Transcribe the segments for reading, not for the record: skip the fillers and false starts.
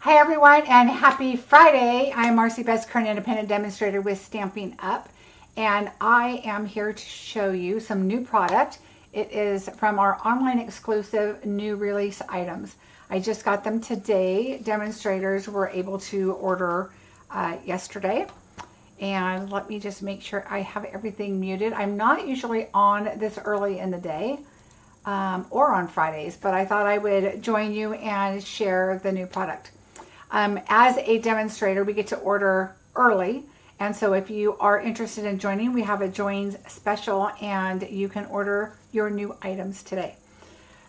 Hi everyone, and happy Friday. I'm Marcie Besecker, an independent demonstrator with Stampin' Up, and I am here to show you some new product. It is from our online exclusive new release items. I just got them today. Demonstrators were able to order yesterday. And let me just make sure I have everything muted. I'm not usually on this early in the day or on Fridays, but I thought I would join you and share the new product. As a demonstrator, we get to order early. And so if you are interested in joining, we have a join special and you can order your new items today.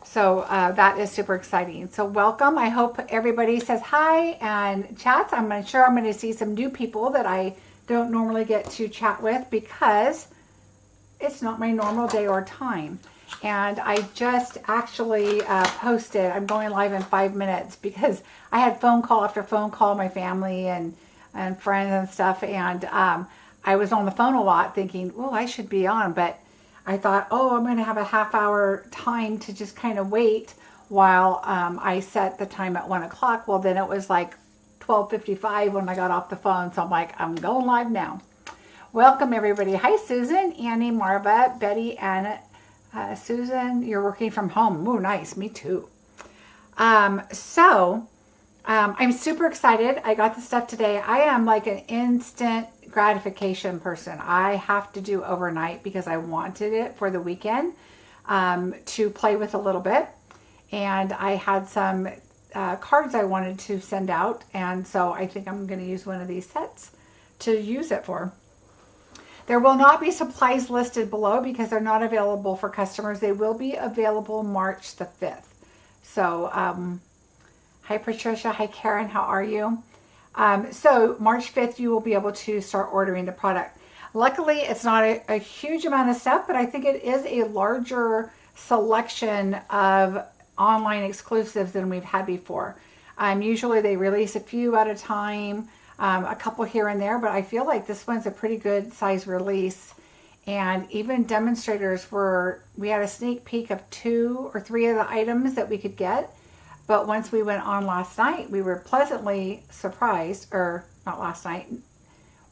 So that is super exciting. So welcome. I hope everybody says hi and chats. I'm sure I'm going to see some new people that I don't normally get to chat with because it's not my normal day or time. And I just actually posted, I'm going live in 5 minutes because I had phone call after phone call, my family and friends and stuff. And I was on the phone a lot thinking, oh, I should be on. But I thought, oh, I'm going to have a half-hour time to just kind of wait while I set the time at 1 o'clock. Well, then it was like 12:55 when I got off the phone. So I'm like, I'm going live now. Welcome, everybody. Hi, Susan, Annie, Marva, Betty, and Susan, you're working from home. Ooh, nice. Me too. I'm super excited. I got the stuff today. I am like an instant gratification person. I have to do overnight because I wanted it for the weekend to play with a little bit. And I had some cards I wanted to send out. And so I think I'm going to use one of these sets to use it for. There will not be supplies listed below because they're not available for customers. They will be available March the 5th. So, hi Patricia, hi Karen, how are you? So March 5th, you will be able to start ordering the product. Luckily, it's not a huge amount of stuff, but I think it is a larger selection of online exclusives than we've had before. Usually they release a few at a time. A couple here and there, but I feel like this one's a pretty good size release. And even demonstrators we had a sneak peek of 2 or 3 of the items that we could get. But once we went on last night, we were pleasantly surprised, or not last night,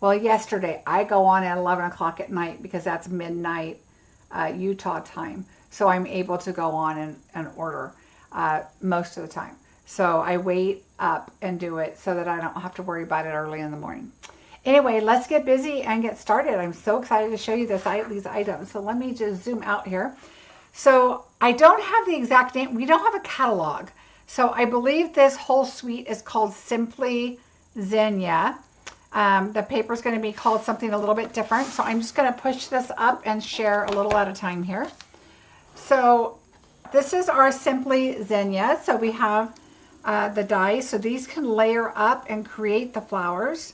well, yesterday. I go on at 11 o'clock at night because that's midnight Utah time. So I'm able to go on and order most of the time. So I wait up and do it so that I don't have to worry about it early in the morning. Anyway, let's get busy and get started. I'm so excited to show you these items. So let me just zoom out here. So I don't have the exact name. We don't have a catalog. So I believe this whole suite is called simply Zinnia. The paper is going to be called something a little bit different. So I'm just going to push this up and share a little at a time here. So this is our simply Zinnia. So we have the dies, so these can layer up and create the flowers.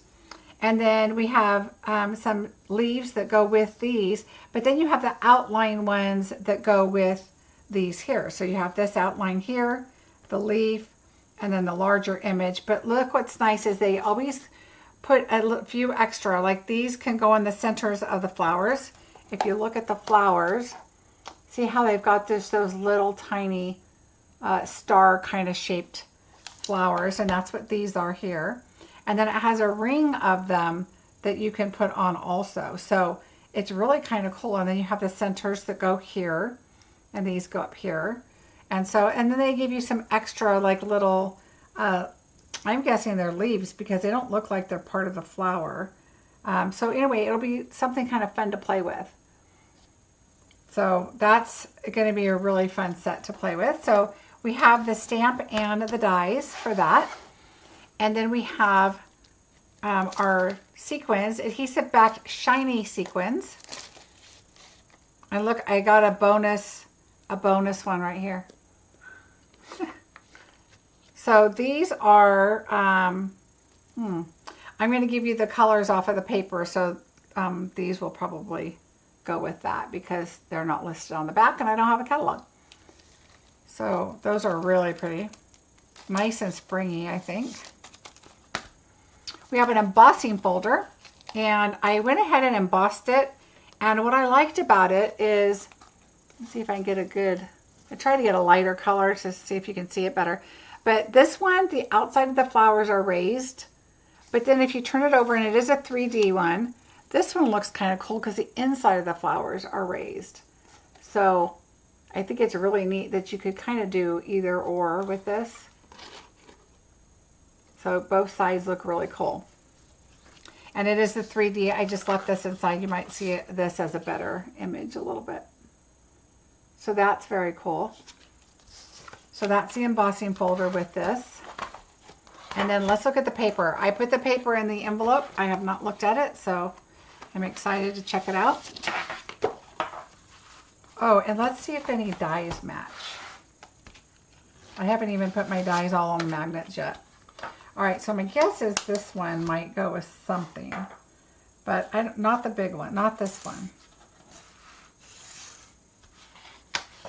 And then we have some leaves that go with these, but then you have the outline ones that go with these here. So you have this outline here, the leaf, and then the larger image. But look, what's nice is they always put a few extra, like these can go in the centers of the flowers. If you look at the flowers, see how they've got those little tiny star kind of shaped flowers, and that's what these are here. And then it has a ring of them that you can put on also. So it's really kind of cool. And then you have the centers that go here, and these go up here. And then they give you some extra like little, I'm guessing they're leaves because they don't look like they're part of the flower. So anyway, it'll be something kind of fun to play with. So that's going to be a really fun set to play with. So we have the stamp and the dies for that. And then we have our sequins, adhesive backed shiny sequins. And look, I got a bonus one right here. So these are, I'm going to give you the colors off of the paper. So these will probably go with that because they're not listed on the back and I don't have a catalog. So those are really pretty. Nice and springy, I think. We have an embossing folder, and I went ahead and embossed it. And what I liked about it is, let's see if I can get a good I try to get a lighter color to see if you can see it better. But this one, the outside of the flowers are raised. But then if you turn it over, and it is a 3D one, this one looks kind of cool because the inside of the flowers are raised. So I think it's really neat that you could kind of do either or with this. So both sides look really cool. And it is the 3D. I just left this inside. You might see this as a better image a little bit. So that's very cool. So that's the embossing folder with this. And then let's look at the paper. I put the paper in the envelope. I have not looked at it, so I'm excited to check it out. Oh, and let's see if any dies match. I haven't even put my dies all on magnets yet. All right, so my guess is this one might go with something, but not the big one, not this one.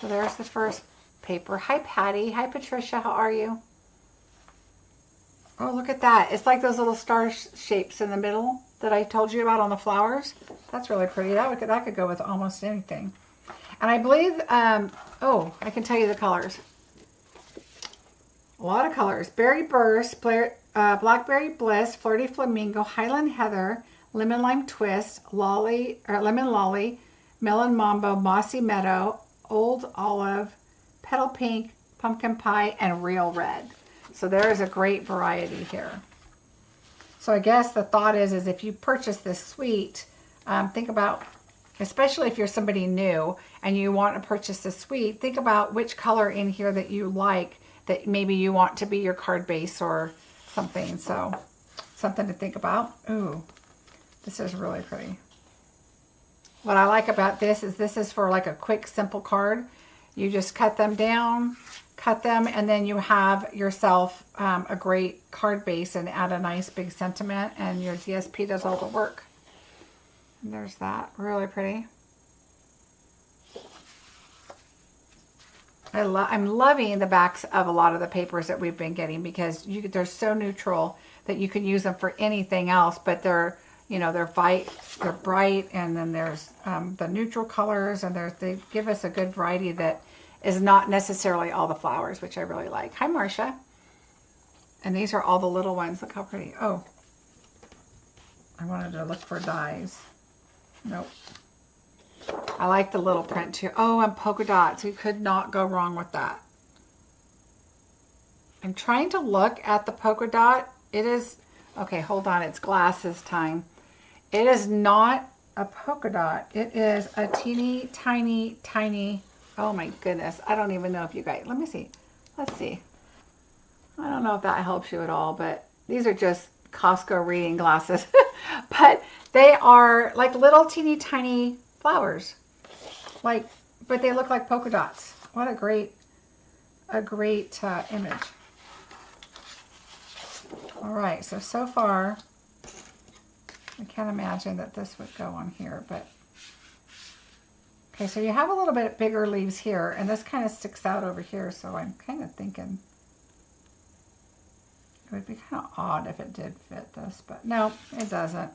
So there's the first paper. Hi, Patty. Hi, Patricia. How are you? Oh, look at that. It's like those little star shapes in the middle that I told you about on the flowers. That's really pretty. That could go with almost anything. And I believe, oh, I can tell you the colors. A lot of colors. Berry Burst, Blackberry Bliss, Flirty Flamingo, Highland Heather, Lemon Lime Twist, Lemon Lolly, Melon Mambo, Mossy Meadow, Old Olive, Petal Pink, Pumpkin Pie, and Real Red. So there is a great variety here. So I guess the thought is if you purchase this suite, think about, especially if you're somebody new and you want to purchase this suite, think about which color in here that you like, that maybe you want to be your card base or something. So something to think about. Ooh, this is really pretty. What I like about this is for like a quick, simple card. You just cut them down, cut them, and then you have yourself a great card base and add a nice big sentiment, and your DSP does all the work. And there's that, really pretty. I'm loving the backs of a lot of the papers that we've been getting because they're so neutral that you can use them for anything else, but they're bright, and then there's the neutral colors, and they give us a good variety that is not necessarily all the flowers, which I really like. Hi, Marcia. And these are all the little ones. Look how pretty. Oh, I wanted to look for dies. Nope. I like the little print too. Oh, and polka dots. You could not go wrong with that. I'm trying to look at the polka dot. It is, okay, hold on. It's glasses time. It is not a polka dot. It is a teeny, tiny, tiny, oh my goodness. I don't even know if you guys, let me see. Let's see. I don't know if that helps you at all, but these are just Costco reading glasses. But they are like little teeny, tiny flowers. Like, but they look like polka dots. What a great image. All right, so far, I can't imagine that this would go on here, but okay, so you have a little bit bigger leaves here, and this kind of sticks out over here, so I'm kind of thinking it would be kind of odd if it did fit this, but no, it doesn't.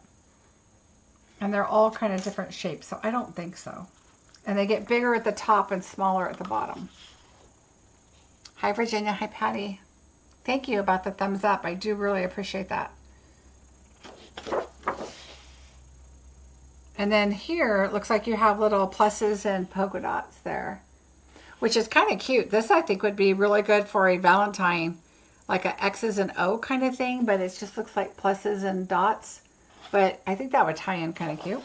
And they're all kind of different shapes, so I don't think so. And they get bigger at the top and smaller at the bottom. Hi, Virginia. Hi, Patty. Thank you about the thumbs up. I do really appreciate that. And then here, it looks like you have little pluses and polka dots there, which is kind of cute. This, I think, would be really good for a Valentine, like a X's and O kind of thing, but it just looks like pluses and dots. But I think that would tie in kind of cute.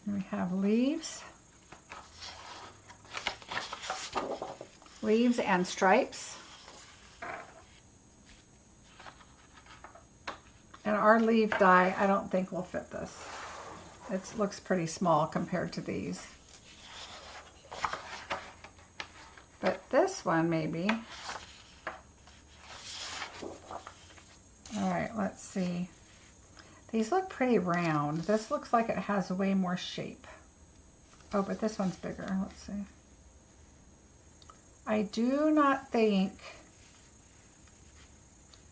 And we have leaves. Leaves and stripes. And our leaf die, I don't think will fit this. It looks pretty small compared to these. But this one maybe. All right, let's see. These look pretty round. This looks like it has way more shape. Oh, but this one's bigger. Let's see. I do not think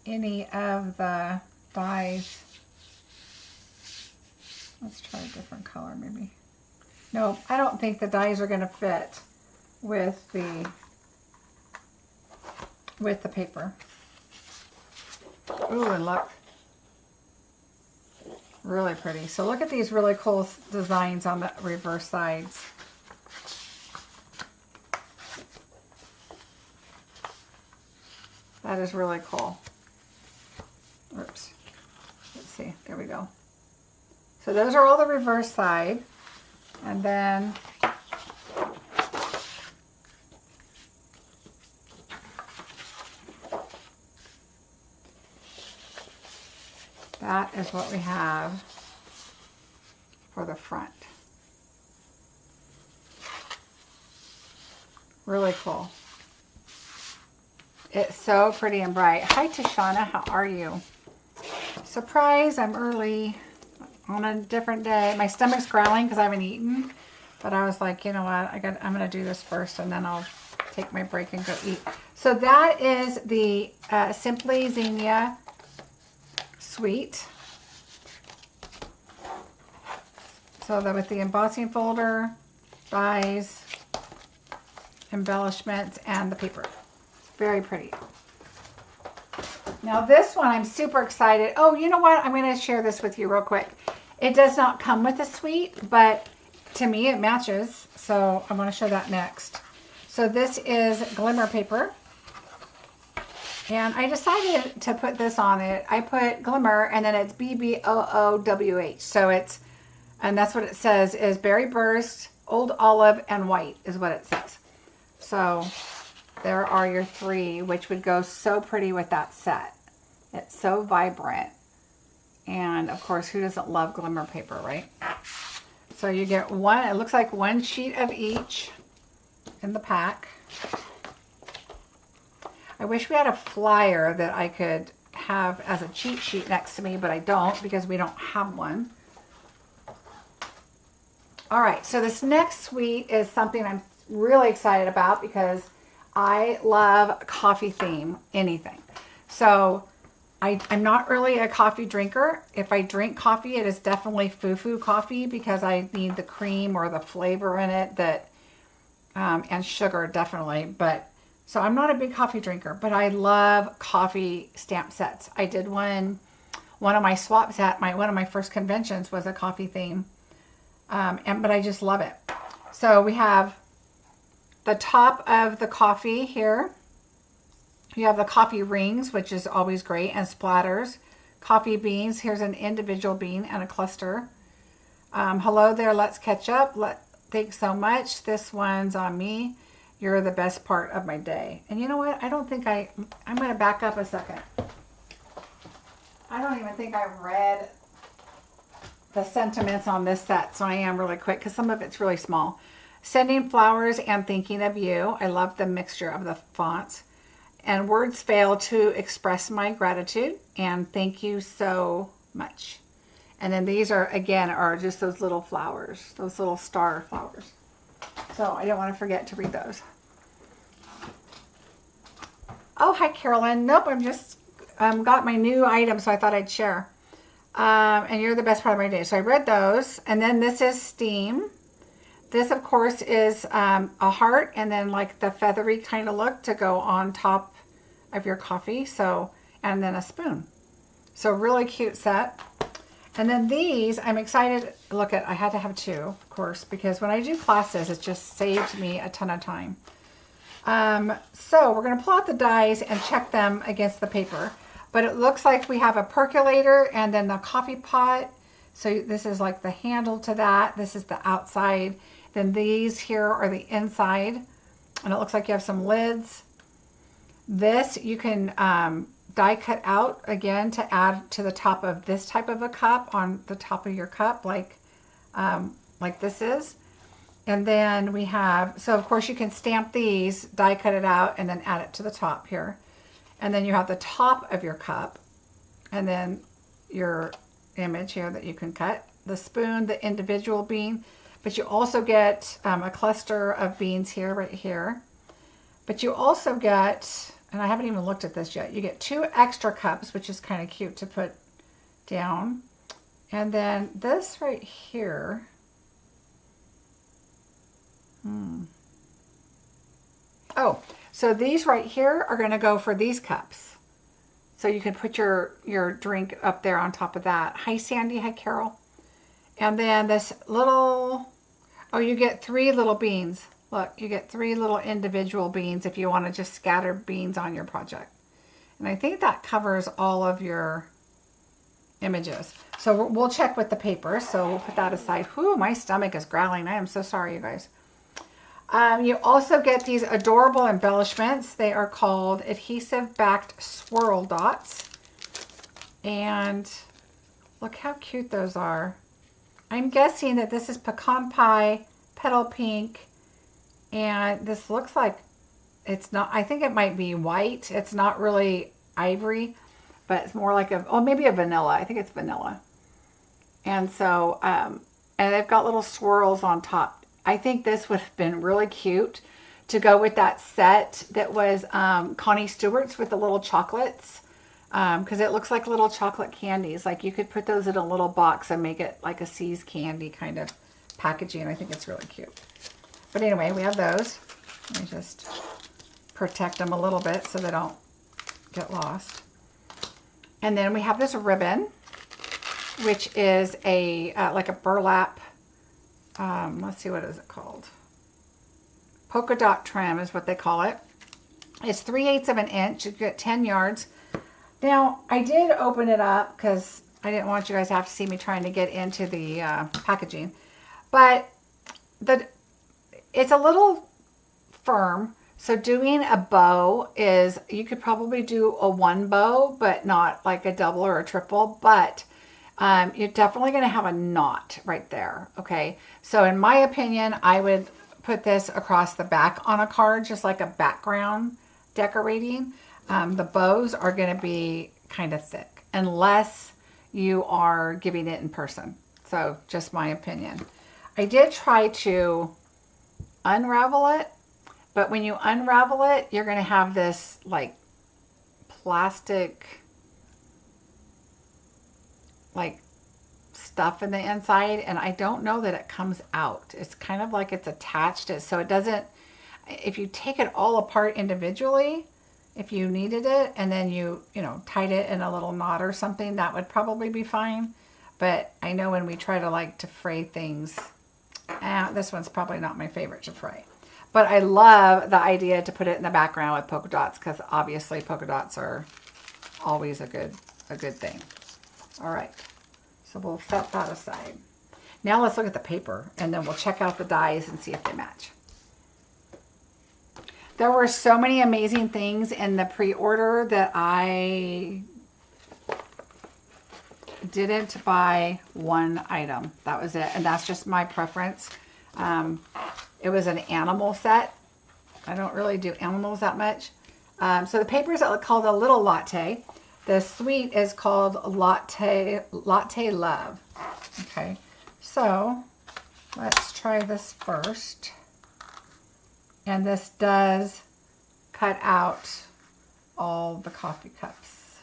any of the dies. Let's try a different color maybe. No, I don't think the dies are going to fit with the paper. Ooh, and look. Really pretty. So look at these really cool designs on the reverse sides. That is really cool. Oops. Let's see. There we go. So those are all the reverse side. And then that is what we have for the front. Really cool. It's so pretty and bright. Hi, Tashana. How are you? Surprise, I'm early on a different day. My stomach's growling because I haven't eaten. But I was like, you know what? I'm going to do this first and then I'll take my break and go eat. So that is the Simply Zinnia Suite. So that with the embossing folder, dies, embellishments, and the paper. Very pretty. Now this one I'm super excited. Oh, you know what? I'm going to share this with you real quick. It does not come with a suite, but to me it matches. So I'm going to show that next. So this is Glimmer paper. And I decided to put this on it. I put Glimmer and then it's BBOOWH. So it's, and that's what it says, is Berry Burst, Old Olive, and White is what it says. So there are your three, which would go so pretty with that set. It's so vibrant. And of course, who doesn't love Glimmer paper, right? So you get one, it looks like one sheet of each in the pack. I wish we had a flyer that I could have as a cheat sheet next to me, but I don't because we don't have one. All right, so this next suite is something I'm really excited about because I love coffee theme, anything. So I'm not really a coffee drinker. If I drink coffee, it is definitely foo-foo coffee because I need the cream or the flavor in it that, and sugar definitely. But so I'm not a big coffee drinker, but I love coffee stamp sets. I did one of my swaps at one of my first conventions was a coffee theme. But I just love it. So we have the top of the coffee here. You have the coffee rings, which is always great, and splatters. Coffee beans. Here's an individual bean and a cluster. Hello there, let's catch up. Thanks so much. This one's on me. You're the best part of my day. And you know what? I don't think I'm going to back up a second. I don't even think I read the sentiments on this set, so I am really quick because some of it's really small. Sending flowers and thinking of you. I love the mixture of the fonts. And words fail to express my gratitude and thank you so much. And then these are, again, are just those little flowers, those little star flowers. So I don't want to forget to read those. Oh, hi, Carolyn. Nope, I'm just got my new item, so I thought I'd share. And you're the best part of my day. So I read those. And then this is Steam. This, of course, is a heart and then like the feathery kind of look to go on top of your coffee. So, and then a spoon. So really cute set. And then these, I'm excited. Look at, I had to have two, of course, because when I do classes, it just saves me a ton of time. So we're going to pull out the dies and check them against the paper. But it looks like we have a percolator and then the coffee pot. So this is like the handle to that. This is the outside. Then these here are the inside. And it looks like you have some lids. This you can die cut out again to add to the top of this type of a cup on the top of your cup like this is. And then we have, so of course you can stamp these, die cut it out, and then add it to the top here. And then you have the top of your cup and then your image here that you can cut. The spoon, the individual bean, but you also get a cluster of beans here, right here. But you also get, and I haven't even looked at this yet, you get 2 extra cups, which is kind of cute to put down. And then this right here, Oh, so these right here are going to go for these cups. So you can put your drink up there on top of that. Hi, Sandy. Hi, Carol. And then this little, oh, you get 3 little beans. Look, you get 3 little individual beans if you want to just scatter beans on your project. And I think that covers all of your images. So we'll check with the paper. So we'll put that aside. Whew, my stomach is growling. I am so sorry, you guys. You also get these adorable embellishments. They are called adhesive backed swirl dots. And look how cute those are. I'm guessing that this is pecan pie, petal pink, and this looks like it's not, I think it might be white. It's not really ivory, but it's more like oh, maybe a vanilla. I think it's vanilla. And so, and they've got little swirls on top. I think this would have been really cute to go with that set that was Connie Stewart's with the little chocolates. Because it looks like little chocolate candies. Like you could put those in a little box and make it like a See's candy kind of packaging. I think it's really cute. But anyway, we have those. Let me just protect them a little bit so they don't get lost. And then we have this ribbon, which is a like a burlap. Let's see, what is it called? Polka dot trim is what they call it. It's 3/8 of an inch. You get 10 yards. Now, I did open it up because I didn't want you guys to have to see me trying to get into the packaging. But it's a little firm. So doing a bow is, you could probably do a 1 bow, but not like a double or a triple. But you're definitely going to have a knot right there. Okay. So in my opinion, I would put this across the back on a card, just like a background decorating. The bows are going to be kind of thick unless you are giving it in person. So just my opinion. I did try to unravel it, but when you unravel it, you're going to have this like plastic like stuff in the inside, and I don't know that it comes out. It's kind of like it's attached, so it doesn't, if you take it all apart individually, if you needed it, and then you know, tied it in a little knot or something, that would probably be fine. But I know when we try to like to fray things, this one's probably not my favorite to fray. But I love the idea to put it in the background with polka dots, because obviously polka dots are always a good thing. All right, so we'll set that aside. Now let's look at the paper, and then we'll check out the dies and see if they match. There were so many amazing things in the pre-order that I didn't buy one item. That was it. And that's just my preference. It was an animal set. I don't really do animals that much. So the paper is called a little latte. The sweet is called Latte Love. Okay. So let's try this first. And this does cut out all the coffee cups.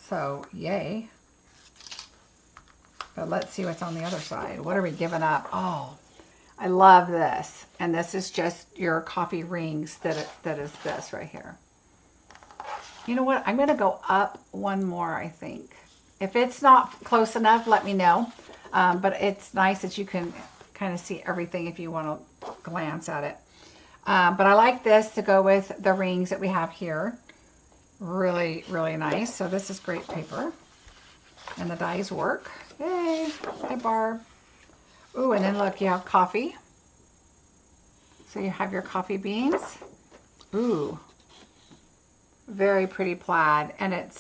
So, yay. But let's see what's on the other side. What are we giving up? Oh, I love this. And this is just your coffee rings that is this right here. You know what? I'm going to go up one more, I think. If it's not close enough, let me know. But it's nice that you can kind of see everything if you want to glance at it. But I like this to go with the rings that we have here. Really, really nice. So this is great paper. And the dies work. Yay. Hi, Barb. Ooh, and then look, you have coffee. So you have your coffee beans. Ooh. Very pretty plaid. And it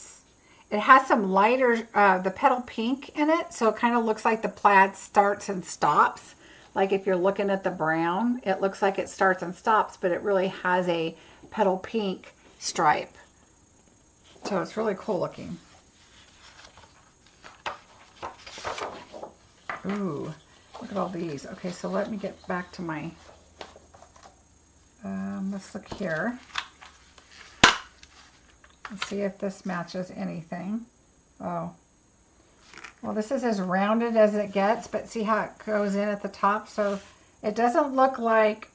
has some lighter, the petal pink in it. So it kind of looks like the plaid starts and stops. Like if you're looking at the brown, it looks like it starts and stops, but it really has a petal pink stripe. So it's really cool looking. Ooh, look at all these. Okay, so let me get back to my, let's look here. Let's see if this matches anything. Oh. Well, this is as rounded as it gets, but see how it goes in at the top? So It doesn't look like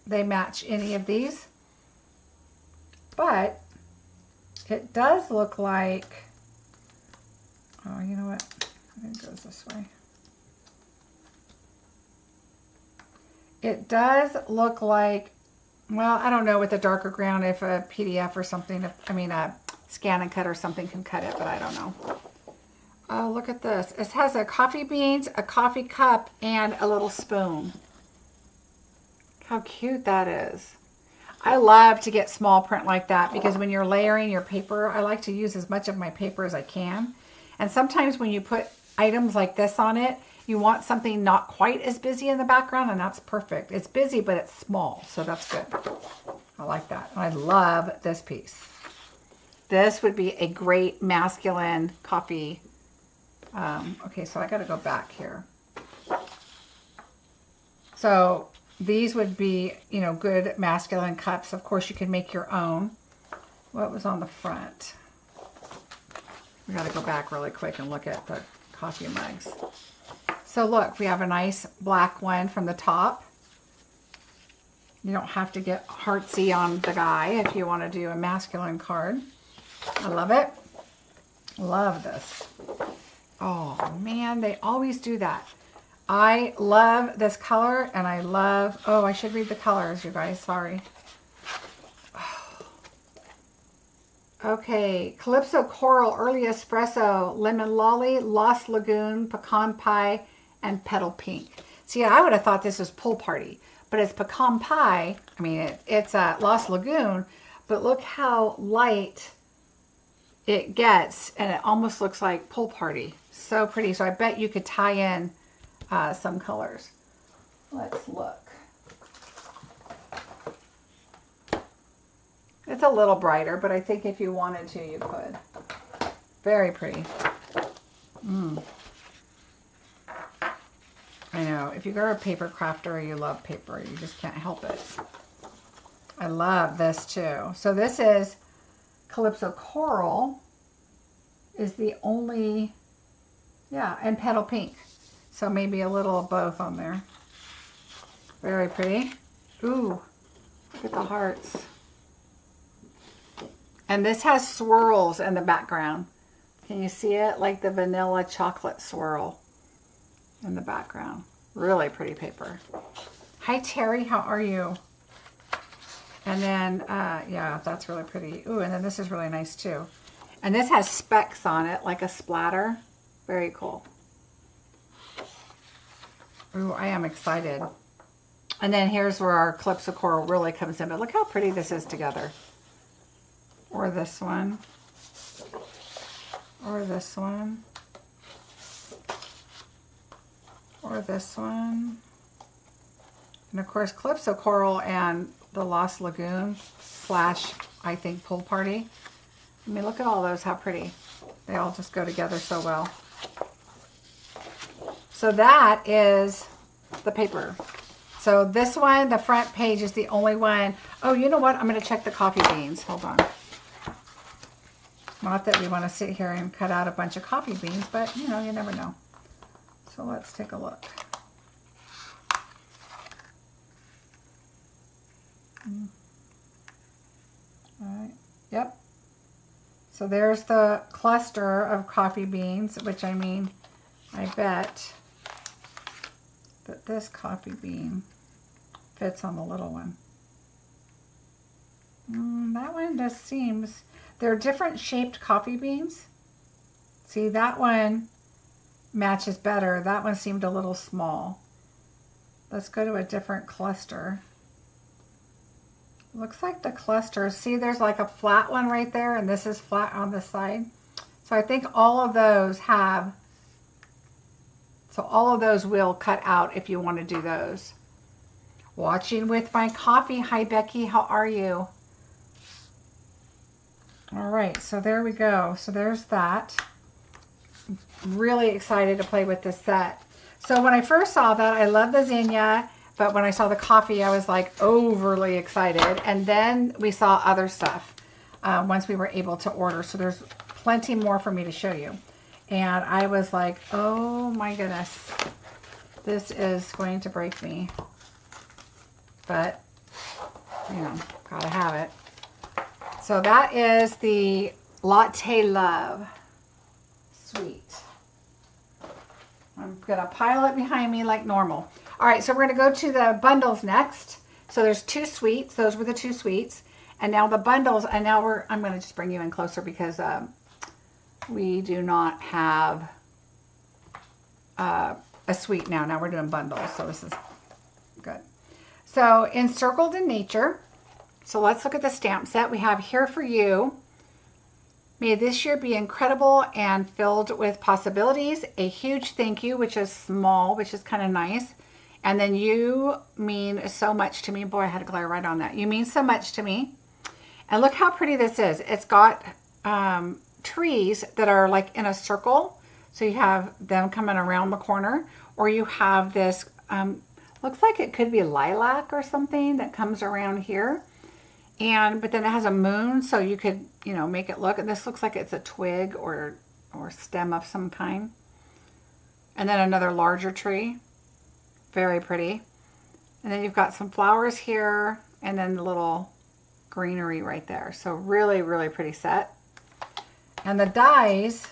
they match any of these, but it does look like, oh, you know what? I think it goes this way. It does look like, well, I don't know with the darker ground if a PDF or something, a scan and cut or something can cut it, but I don't know. Oh, look at this. It has a coffee beans, a coffee cup, and a little spoon. How cute that is. I love to get small print like that because when you're layering your paper, I like to use as much of my paper as I can. And sometimes when you put items like this on it, you want something not quite as busy in the background, and that's perfect. It's busy, but it's small, so that's good. I like that. I love this piece. This would be a great masculine coffee. Okay, so I got to go back here. So these would be, you know, good masculine cups. Of course, you can make your own. What was on the front? We got to go back really quick and look at the coffee mugs. So look, we have a nice black one from the top. You don't have to get heartsy on the guy if you want to do a masculine card. I love it. Love this. Oh man, they always do that. I love this color, and I love, oh, I should read the colors, you guys, sorry. Oh. Okay, Calypso Coral, Early Espresso, Lemon Lolly, Lost Lagoon, Pecan Pie, and Petal Pink. See, I would have thought this was Pool Party, but it's Pecan Pie. I mean, it's a Lost Lagoon, but look how light it gets, and it almost looks like Pool Party. So pretty. So I bet you could tie in some colors. Let's look. It's a little brighter, but I think if you wanted to, you could. Very pretty. I know. If you're a paper crafter, you love paper. You just can't help it. I love this too. So this is Calypso Coral is the only, yeah, and Petal Pink. So maybe a little of both on there. Very pretty. Ooh, look at the hearts. And this has swirls in the background. Can you see it? Like the vanilla chocolate swirl in the background. Really pretty paper. Hi, Terry. How are you? And then, yeah, that's really pretty. Ooh, and then this is really nice too. And this has specks on it, like a splatter. Very cool. Ooh, I am excited. And then here's where our Calypso Coral really comes in. But look how pretty this is together. Or this one. Or this one. Or this one. And of course, Calypso Coral and the Lost Lagoon / I think Pool Party. I mean, look at all those, how pretty. They all just go together so well. So that is the paper. So this one, the front page is the only one. Oh, you know what? I'm going to check the coffee beans. Hold on. Not that we want to sit here and cut out a bunch of coffee beans, but you know, you never know. So let's take a look. All right. Yep. So there's the cluster of coffee beans, which I mean, I bet that this coffee bean fits on the little one. That one just seems, they're different shaped coffee beans. See, that one matches better. That one seemed a little small. Let's go to a different cluster. Looks like the cluster, see there's like a flat one right there, and this is flat on the side. So I think all of those have, so all of those will cut out if you want to do those. Watching with my coffee. Hi, Becky. How are you? All right, so there we go. So there's that. Really excited to play with this set. So when I first saw that, I love the Zinnia, but when I saw the coffee, I was like overly excited. And then we saw other stuff once we were able to order. So there's plenty more for me to show you. And I was like, oh my goodness. This is going to break me, but you know, gotta have it. So that is the Latte Love Sweet. I'm gonna pile it behind me like normal. All right, so we're gonna go to the bundles next. So there's 2 sweets. Those were the 2 sweets. And now the bundles, and now I'm gonna just bring you in closer because we do not have a sweet now. Now we're doing bundles, so this is good. So Encircled in Nature. So let's look at the stamp set. We have Here for You. May this year be incredible and filled with possibilities. A huge thank you, which is small, which is kind of nice. And then you mean so much to me. Boy, I had to glare right on that. You mean so much to me. And look how pretty this is. It's got trees that are like in a circle. So you have them coming around the corner. Or you have this, looks like it could be lilac or something that comes around here. But then it has a moon, so you could, you know, make it look. And this looks like it's a twig or stem of some kind. And then another larger tree. Very pretty. And then you've got some flowers here, and then the little greenery right there. So really, really pretty set. And the dies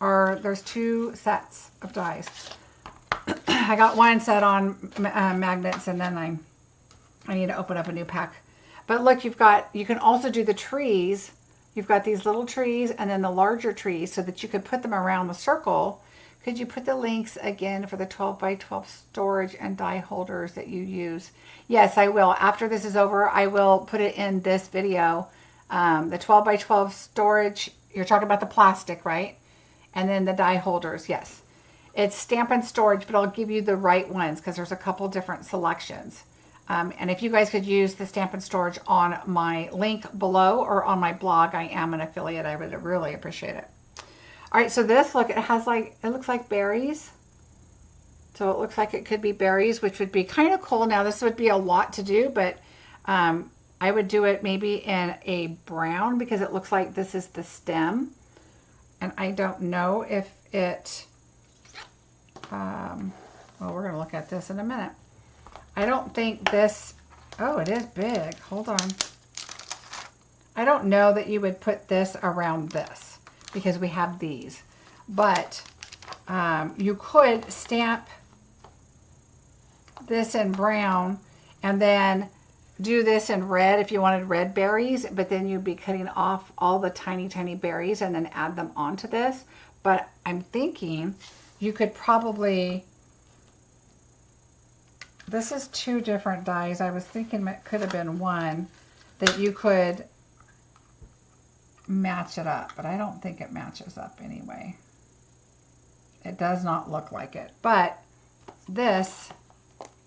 are, there's 2 sets of dies. I got one set on magnets, and then I need to open up a new pack. But look, you can also do the trees. You've got these little trees and then the larger trees so that you could put them around the circle. Could you put the links again for the 12 by 12 storage and die holders that you use? Yes, I will. After this is over, I will put it in this video. The 12 by 12 storage, you're talking about the plastic, right? And then the die holders, yes. It's Stampin' storage, but I'll give you the right ones because there's a couple different selections. And if you guys could use the Stampin' storage on my link below or on my blog, I am an affiliate. I would really appreciate it. All right, so this, look, it has like, it looks like berries. So it looks like it could be berries, which would be kind of cool. Now this would be a lot to do, but I would do it maybe in a brown because it looks like this is the stem. And I don't know if it, well, we're gonna look at this in a minute. I don't think this, oh, it is big. Hold on. I don't know that you would put this around this because we have these. But you could stamp this in brown and then do this in red if you wanted red berries, but then you'd be cutting off all the tiny, tiny berries and then add them onto this. But I'm thinking you could probably, this is 2 different dies. I was thinking it could have been one that you could match it up, but I don't think it matches up anyway. It does not look like it. But this,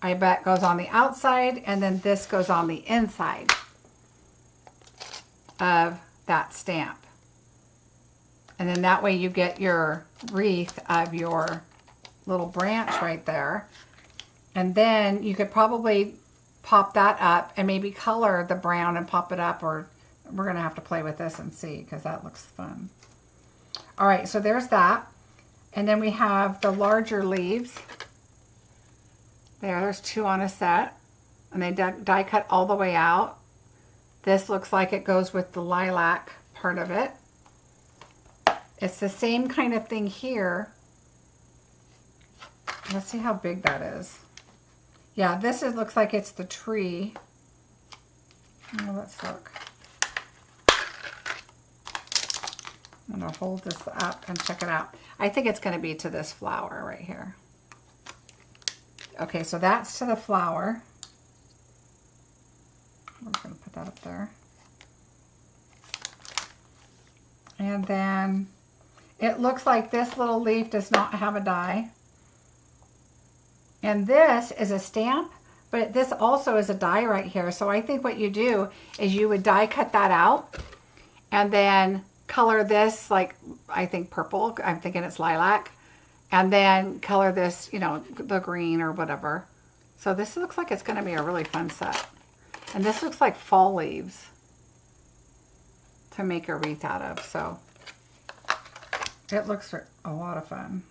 I bet, goes on the outside, and then this goes on the inside of that stamp. And then that way you get your wreath of your little branch right there. And then you could probably pop that up and maybe color the brown and pop it up, or we're going to have to play with this and see because that looks fun. All right, so there's that. And then we have the larger leaves. There's 2 on a set, and they die cut all the way out. This looks like it goes with the lilac part of it. It's the same kind of thing here. Let's see how big that is. Yeah, this is, looks like it's the tree. Oh, let's look. I'm going to hold this up and check it out. I think it's going to be to this flower right here. Okay, so that's to the flower. We're going to put that up there. And then it looks like this little leaf does not have a die. And this is a stamp, but this also is a die right here. So I think what you do is you would die cut that out and then color this, like, I think purple. I'm thinking it's lilac. And then color this, you know, the green or whatever. So this looks like it's going to be a really fun set. And this looks like fall leaves to make a wreath out of. So it looks a lot of fun.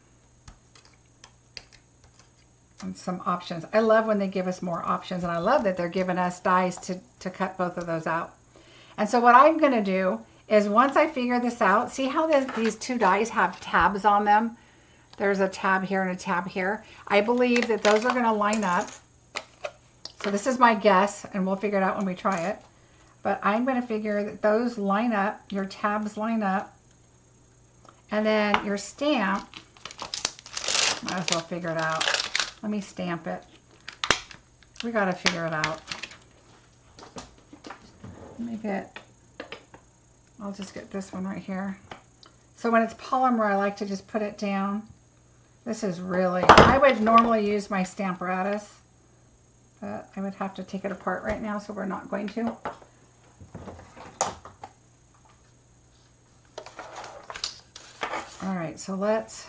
and some options. I love when they give us more options, and I love that they're giving us dies to cut both of those out. And so what I'm going to do is once I figure this out, see how these two dies have tabs on them? There's a tab here and a tab here. I believe that those are going to line up. So this is my guess, and we'll figure it out when we try it. But I'm going to figure that those line up, your tabs line up, and then your stamp, might as well figure it out. Let me stamp it. We got to figure it out. I'll just get this one right here. So when it's polymer, I like to just put it down. This is really, I would normally use my Stamparatus, but I would have to take it apart right now, so we're not going to. All right, so let's,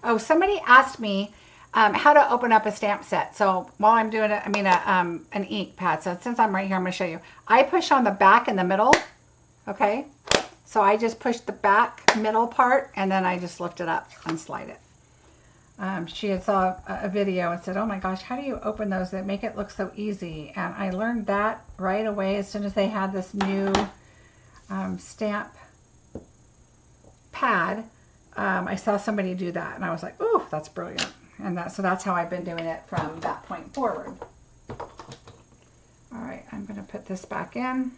oh, somebody asked me how to open up a stamp set. So while I'm doing it, I mean an ink pad. So since I'm right here, I'm going to show you. I push on the back and the middle, okay? So I just push the back middle part, and then I just lift it up and slide it. She had saw a video and said, oh my gosh, how do you open those that make it look so easy? And I learned that right away as soon as they had this new stamp pad. I saw somebody do that, and I was like, ooh, that's brilliant. And so that's how I've been doing it from that point forward. All right, I'm going to put this back in.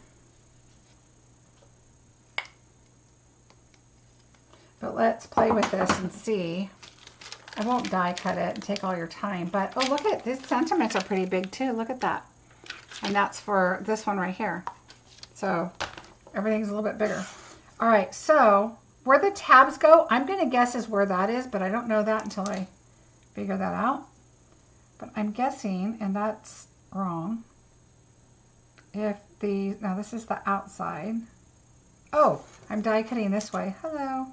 But let's play with this and see. I won't die cut it and take all your time, but oh, look at these sentiments are pretty big too. Look at that. And that's for this one right here. So everything's a little bit bigger. All right, so where the tabs go, I'm going to guess is where that is, but I don't know that until I figure that out. But I'm guessing, and that's wrong, now this is the outside. Oh, I'm die cutting this way. Hello.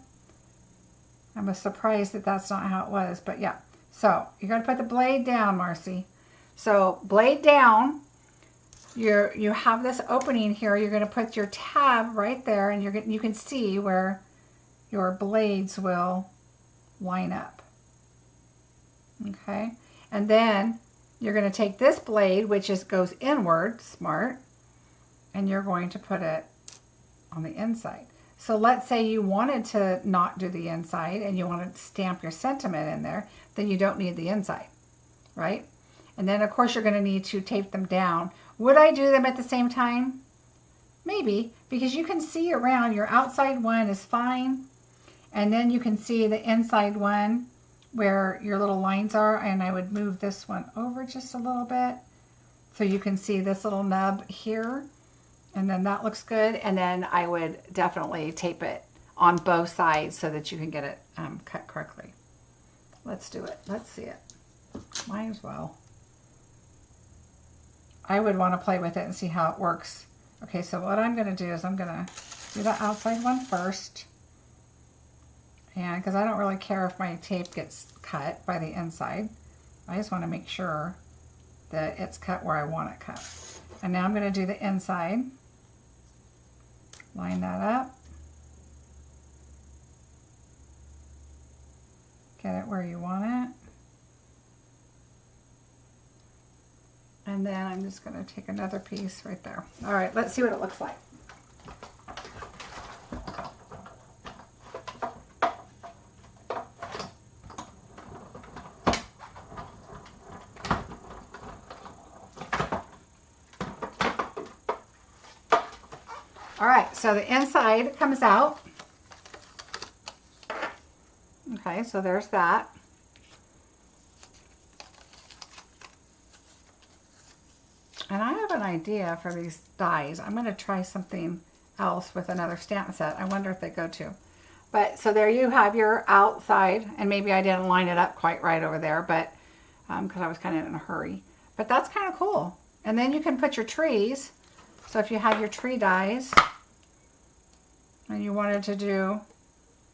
I was surprised that that's not how it was, but yeah. So you're going to put the blade down, Marcie. So blade down, you have this opening here. You're going to put your tab right there, and you can see where your blades will line up. Okay, and then you're going to take this blade, which goes inward, smart, and you're going to put it on the inside. So let's say you wanted to not do the inside and you wanted to stamp your sentiment in there, then you don't need the inside, right? And then of course you're going to need to tape them down. Would I do them at the same time? Maybe, because you can see around. Your outside one is fine, and then you can see the inside one where your little lines are, and I would move this one over just a little bit so you can see this little nub here. And then that looks good. And then I would definitely tape it on both sides so that you can get it cut correctly. Let's do it. Let's see it. Might as well. I would want to play with it and see how it works. Okay, so what I'm going to do is I'm going to do the outside one first. And because I don't really care if my tape gets cut by the inside. I just want to make sure that it's cut where I want it cut. And now I'm going to do the inside. Line that up. Get it where you want it. And then I'm just going to take another piece right there. All right, let's see what it looks like. All right, so the inside comes out. Okay, so there's that. And I have an idea for these dies. I'm going to try something else with another stamp set. I wonder if they go to. But so there you have your outside, and maybe I didn't line it up quite right over there, but because I was kind of in a hurry. But that's kind of cool. And then you can put your trees. So if you have your tree dies and you wanted to do,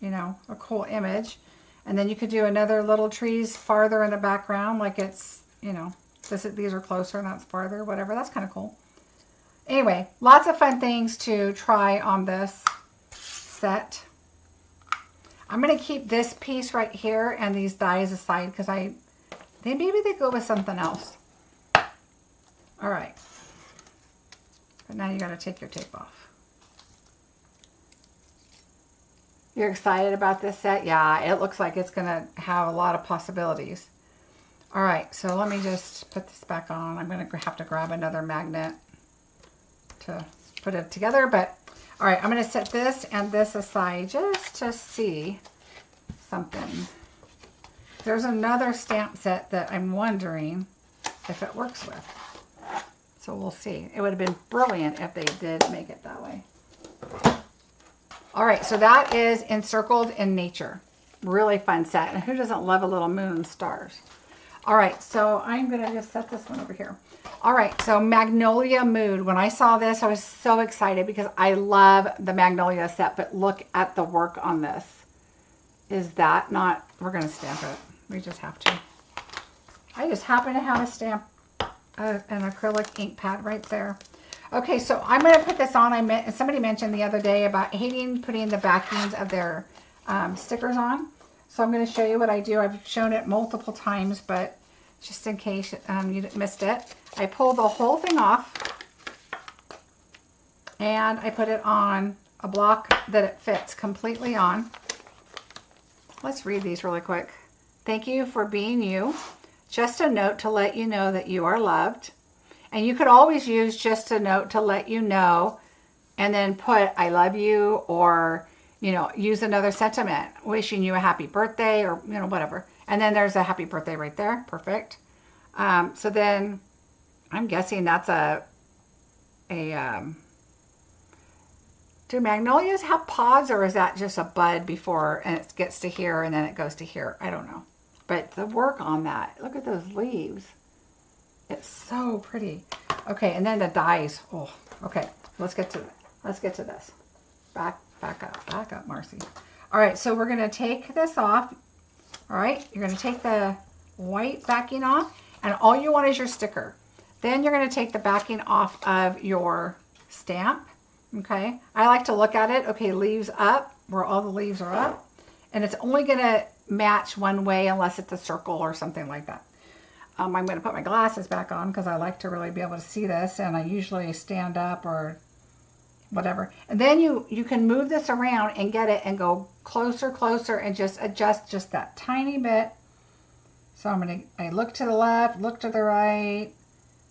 you know, a cool image, and then you could do another little trees farther in the background, like it's, you know, these are closer and that's farther, whatever. That's kind of cool. Anyway, lots of fun things to try on this set. I'm going to keep this piece right here and these dies aside because I Then maybe they go with something else. All right. But now you got to take your tape off. You're excited about this set? Yeah, it looks like it's going to have a lot of possibilities. All right, so let me just put this back on. I'm going to have to grab another magnet to put it together. But all right, I'm going to set this and this aside just to see something. There's another stamp set that I'm wondering if it works with. So we'll see. It would have been brilliant if they did make it that way. All right, so that is Encircled in Nature. Really fun set. And who doesn't love a little moon and stars? All right, so I'm going to just set this one over here. All right, so Magnolia Mood. When I saw this, I was so excited because I love the Magnolia set, but look at the work on this. Is that not, we're going to stamp it. We just have to. I just happen to have a stamp, an acrylic ink pad right there. Okay, so I'm going to put this on. Somebody mentioned the other day about hating putting the backings of their stickers on. So I'm going to show you what I do. I've shown it multiple times, but just in case you missed it, I pull the whole thing off and I put it on a block that it fits completely on. Let's read these really quick. Thank you for being you. Just a note to let you know that you are loved. And you could always use just a note to let you know and then put I love you, or, you know, use another sentiment, wishing you a happy birthday, or, you know, whatever. And then there's a happy birthday right there. Perfect. So then I'm guessing that's do magnolias have pods, or is that just a bud before and it gets to here and then it goes to here? I don't know. But the work on that, look at those leaves. It's so pretty. Okay, and then the dies. Oh, okay. Let's get to this. Back up, Marcie. All right, so we're gonna take this off. All right, you're gonna take the white backing off, and all you want is your sticker. Then you're gonna take the backing off of your stamp. Okay, I like to look at it. Okay, leaves up, where all the leaves are up, and it's only gonna match one way unless it's a circle or something like that. I'm going to put my glasses back on because I like to really be able to see this, and I usually stand up or whatever. And then you can move this around and get it and go closer and just adjust just that tiny bit. So I look to the left, look to the right.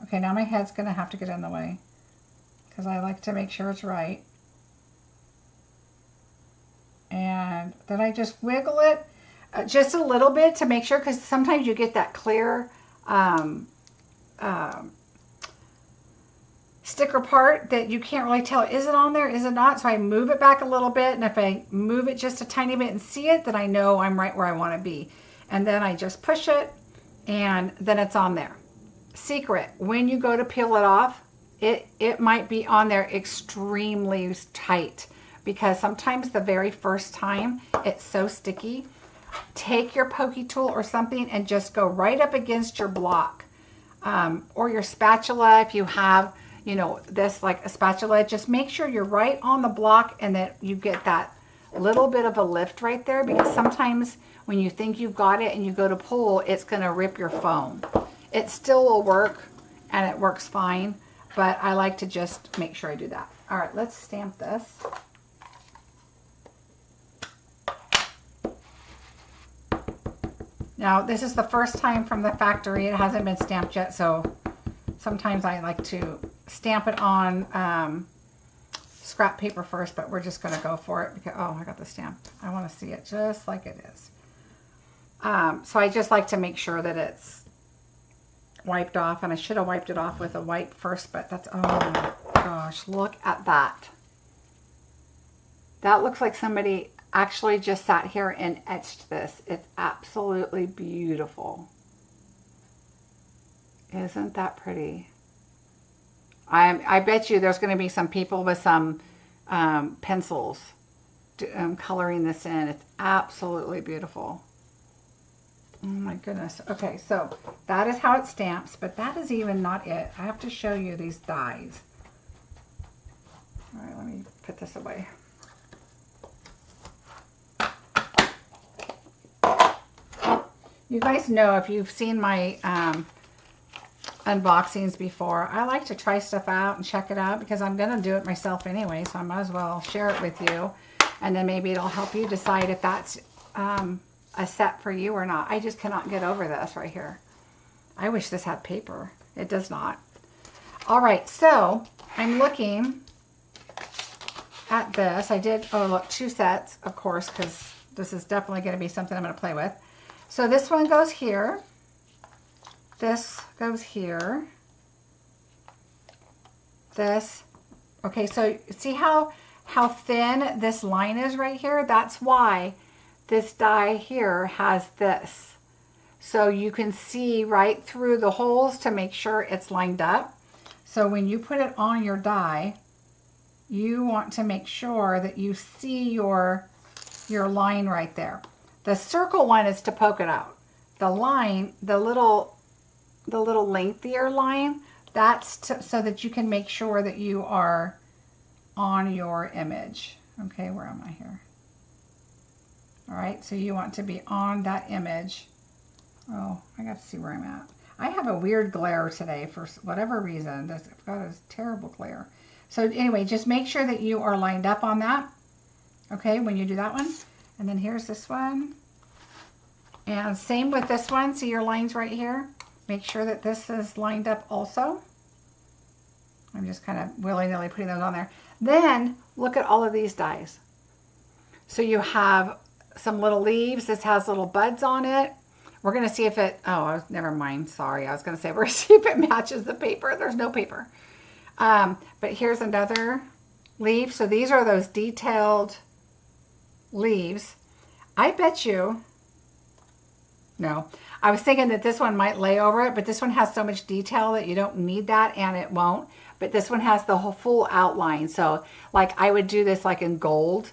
Okay, now my head's going to have to get in the way because I like to make sure it's right. And then I just wiggle it just a little bit to make sure, because sometimes you get that clear sticker part that you can't really tell, is it on there, is it not? So I move it back a little bit, and if I move it just a tiny bit and see it, then I know I'm right where I want to be. And then I just push it, and then it's on there. Secret, when you go to peel it off, it might be on there extremely tight, because sometimes the very first time it's so sticky. Take your pokey tool or something and just go right up against your block, or your spatula. If you have, you know, this like a spatula, just make sure you're right on the block and that you get that little bit of a lift right there, because sometimes when you think you've got it and you go to pull, it's going to rip your foam. It still will work and it works fine, but I like to just make sure I do that. All right, let's stamp this. Now, this is the first time from the factory. It hasn't been stamped yet, so sometimes I like to stamp it on scrap paper first, but we're just going to go for it because, oh, I got the stamp. I want to see it just like it is. So I just like to make sure that it's wiped off, and I should have wiped it off with a wipe first, but that's, oh my gosh, look at that. That looks like somebody actually just sat here and etched this. It's absolutely beautiful. Isn't that pretty? I bet you there's going to be some people with some pencils coloring this in. It's absolutely beautiful. Oh my goodness. Okay, so that is how it stamps, but that is even not it. I have to show you these dies. All right, let me put this away. You guys know, if you've seen my unboxings before, I like to try stuff out and check it out because I'm going to do it myself anyway, so I might as well share it with you. And then maybe it'll help you decide if that's a set for you or not. I just cannot get over this right here. I wish this had paper. It does not. All right, so I'm looking at this. I did, oh look, 2 sets, of course, because this is definitely going to be something I'm going to play with. So this one goes here. This goes here. This. Okay, so see how thin this line is right here? That's why this die here has this. So you can see right through the holes to make sure it's lined up. So when you put it on your die, you want to make sure that you see your line right there. The circle one is to poke it out. The line, the little lengthier line, that's so that you can make sure that you are on your image. Okay, where am I here? All right, so you want to be on that image. Oh, I got to see where I'm at. I have a weird glare today for whatever reason. I've got a terrible glare. So anyway, just make sure that you are lined up on that. Okay, when you do that one. And then here's this one. And same with this one. See your lines right here? Make sure that this is lined up also. I'm just kind of willy-nilly putting those on there. Then look at all of these dies. So you have some little leaves. This has little buds on it. We're going to see if it, never mind. Sorry. I was going to say, we're going to see if it matches the paper. There's no paper. But here's another leaf. So these are those detailed leaves. I bet you, no, I was thinking that this one might lay over it, but this one has so much detail that you don't need that, and it won't. But this one has the whole full outline. So like I would do this like in gold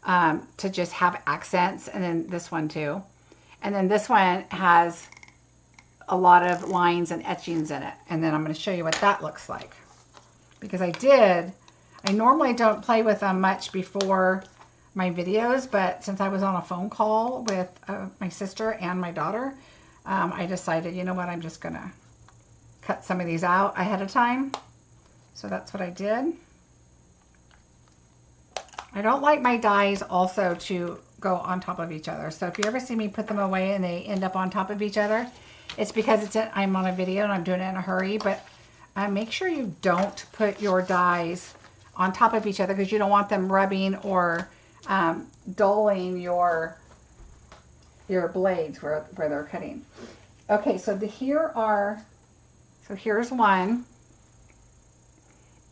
to just have accents, and then this one too. And then this one has a lot of lines and etchings in it. And then I'm going to show you what that looks like. Because I normally don't play with them much before my videos, but since I was on a phone call with my sister and my daughter, I decided, you know what, I'm just going to cut some of these out ahead of time. So that's what I did. I don't like my dies also to go on top of each other. So if you ever see me put them away and they end up on top of each other, it's because I'm on a video and I'm doing it in a hurry. But make sure you don't put your dies on top of each other because you don't want them rubbing or dulling your blades where they're cutting. Okay, so here's one,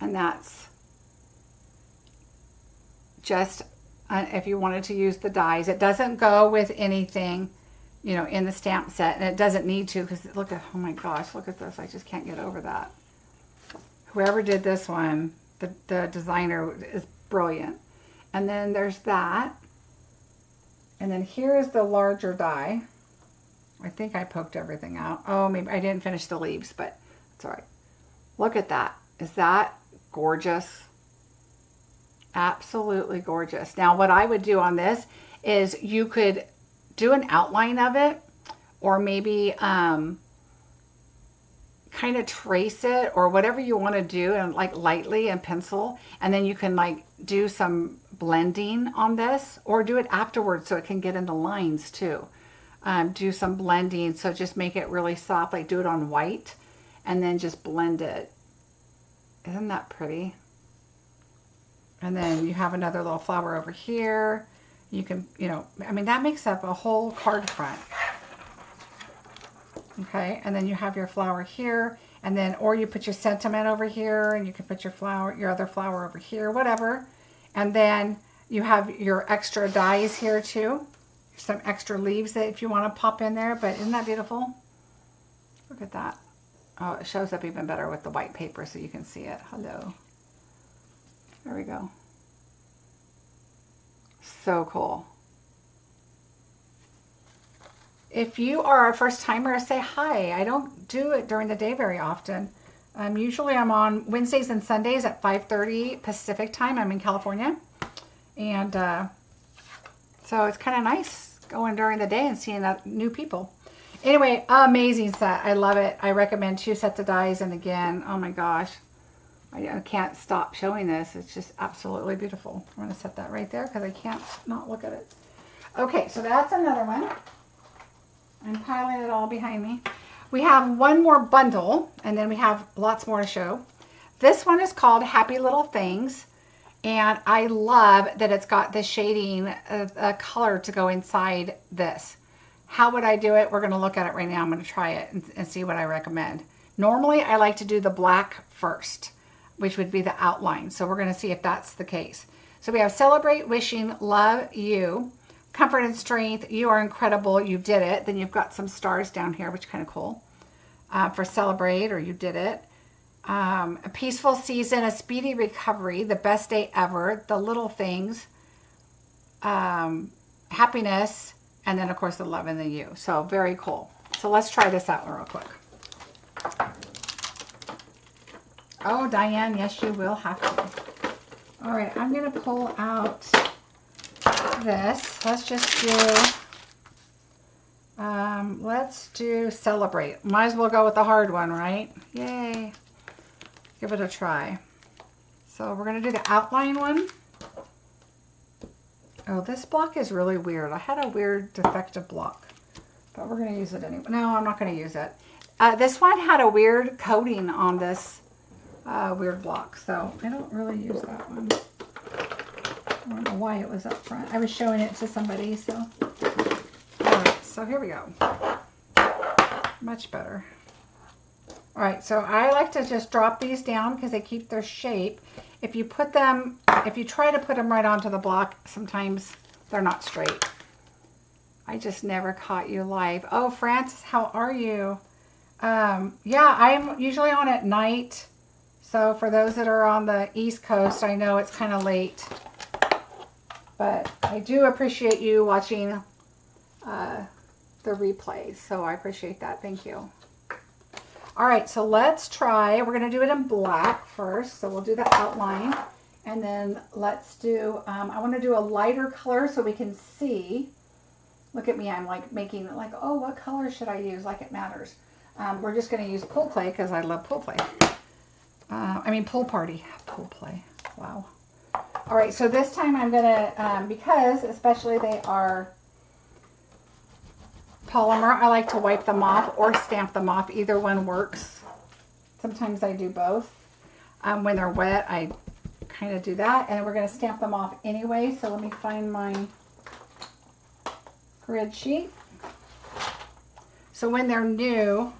and that's just if you wanted to use the dies. It doesn't go with anything, you know, in the stamp set, and it doesn't need to because look at, oh my gosh, look at this. I just can't get over that. Whoever did this one, the designer, is brilliant. And then there's that. And then here is the larger die. I think I poked everything out. Oh, maybe I didn't finish the leaves, but it's all right. Look at that. Is that gorgeous? Absolutely gorgeous. Now, what I would do on this is you could do an outline of it, or maybe kind of trace it, or whatever you want to do, and like lightly in pencil, and then you can like do some blending on this, or do it afterwards so it can get into lines too. Do some blending, so just make it really soft, like do it on white and then just blend it. Isn't that pretty? And then you have another little flower over here. You can, you know, I mean, that makes up a whole card front. Okay, and then you have your flower here, and then, or you put your sentiment over here, and you can put your flower, your other flower over here, whatever. And then you have your extra dies here too. Some extra leaves that if you want to pop in there, but isn't that beautiful? Look at that. Oh, it shows up even better with the white paper so you can see it. Hello. There we go. So cool. If you are a first timer, say hi. I don't do it during the day very often. Usually I'm on Wednesdays and Sundays at 5:30 Pacific time. I'm in California. And so it's kind of nice going during the day and seeing new people. Anyway, amazing set. I love it. I recommend 2 sets of dies. And again, oh my gosh, I can't stop showing this. It's just absolutely beautiful. I'm going to set that right there because I can't not look at it. Okay, so that's another one. I'm piling it all behind me. We have one more bundle, and then we have lots more to show. This one is called Happy Little Things, and I love that it's got the shading of a color to go inside this. How would I do it? We're going to look at it right now. I'm going to try it and see what I recommend. Normally, I like to do the black first, which would be the outline. So we're going to see if that's the case. So we have Celebrate, Wishing, Love You, Comfort and Strength, You Are Incredible, You Did It. Then you've got some stars down here, which is kind of cool. For Celebrate, or You Did It. A Peaceful Season, A Speedy Recovery, The Best Day Ever, The Little Things, Happiness, and then of course the Love and the You. So very cool. So let's try this out real quick. Oh, Diane, yes, you will have to. All right, I'm going to pull out this. Let's do Celebrate. Might as well go with the hard one, right? Yay. Give it a try. So we're going to do the outline one. Oh, this block is really weird. I had a weird defective block, but we're going to use it anyway. No, I'm not going to use it. This one had a weird coating on this weird block, so I don't really use that one. I don't know why it was up front. I was showing it to somebody, so. All right, so here we go. Much better. All right, so I like to just drop these down because they keep their shape. If you try to put them right onto the block, sometimes they're not straight. I just never caught you live. Oh, Francis, how are you? Yeah, I'm usually on at night. So for those that are on the East Coast, I know it's kind of late. But I do appreciate you watching the replays. So I appreciate that. Thank you. All right, so let's try. We're going to do it in black first. So we'll do the outline. And then let's do, I want to do a lighter color so we can see. Look at me, I'm like making it like, oh, what color should I use? Like it matters. We're just going to use Pool Play because I love Pool Play. Pool Party. Pool Play. Wow. All right, so this time I'm going to, because especially they are polymer, I like to wipe them off or stamp them off. Either one works. Sometimes I do both. When they're wet, I kind of do that. And we're going to stamp them off anyway. So let me find my grid sheet. So when they're new,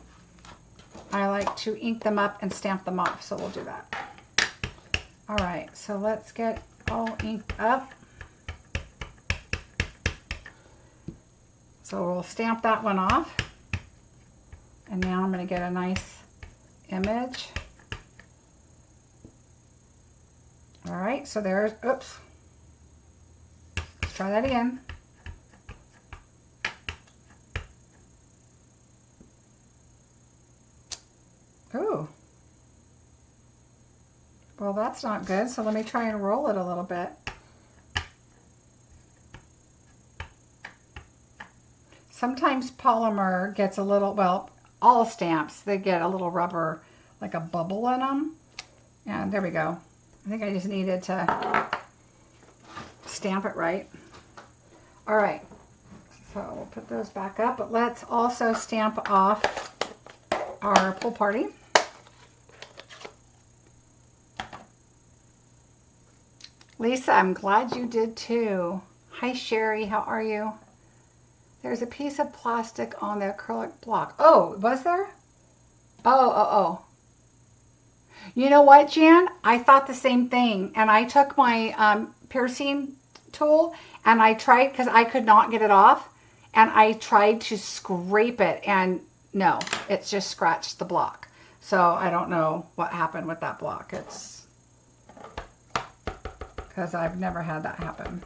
I like to ink them up and stamp them off. So we'll do that. All right, so let's get all inked up. So we'll stamp that one off. And now I'm going to get a nice image. All right, so there's, oops. Let's try that again. Ooh. Well, that's not good. So let me try and roll it a little bit. Sometimes polymer gets a little, well, all stamps, they get a little rubber, like a bubble in them. And there we go. I think I just needed to stamp it right. All right, so we'll put those back up, but let's also stamp off our Pool Party. Lisa, I'm glad you did too. Hi Sherry, how are you? There's a piece of plastic on the acrylic block. Oh, was there? Oh. You know what, Jan? I thought the same thing. And I took my piercing tool and I tried, because I could not get it off. And I tried to scrape it and no, it's just scratched the block. So I don't know what happened with that block. It's because I've never had that happen.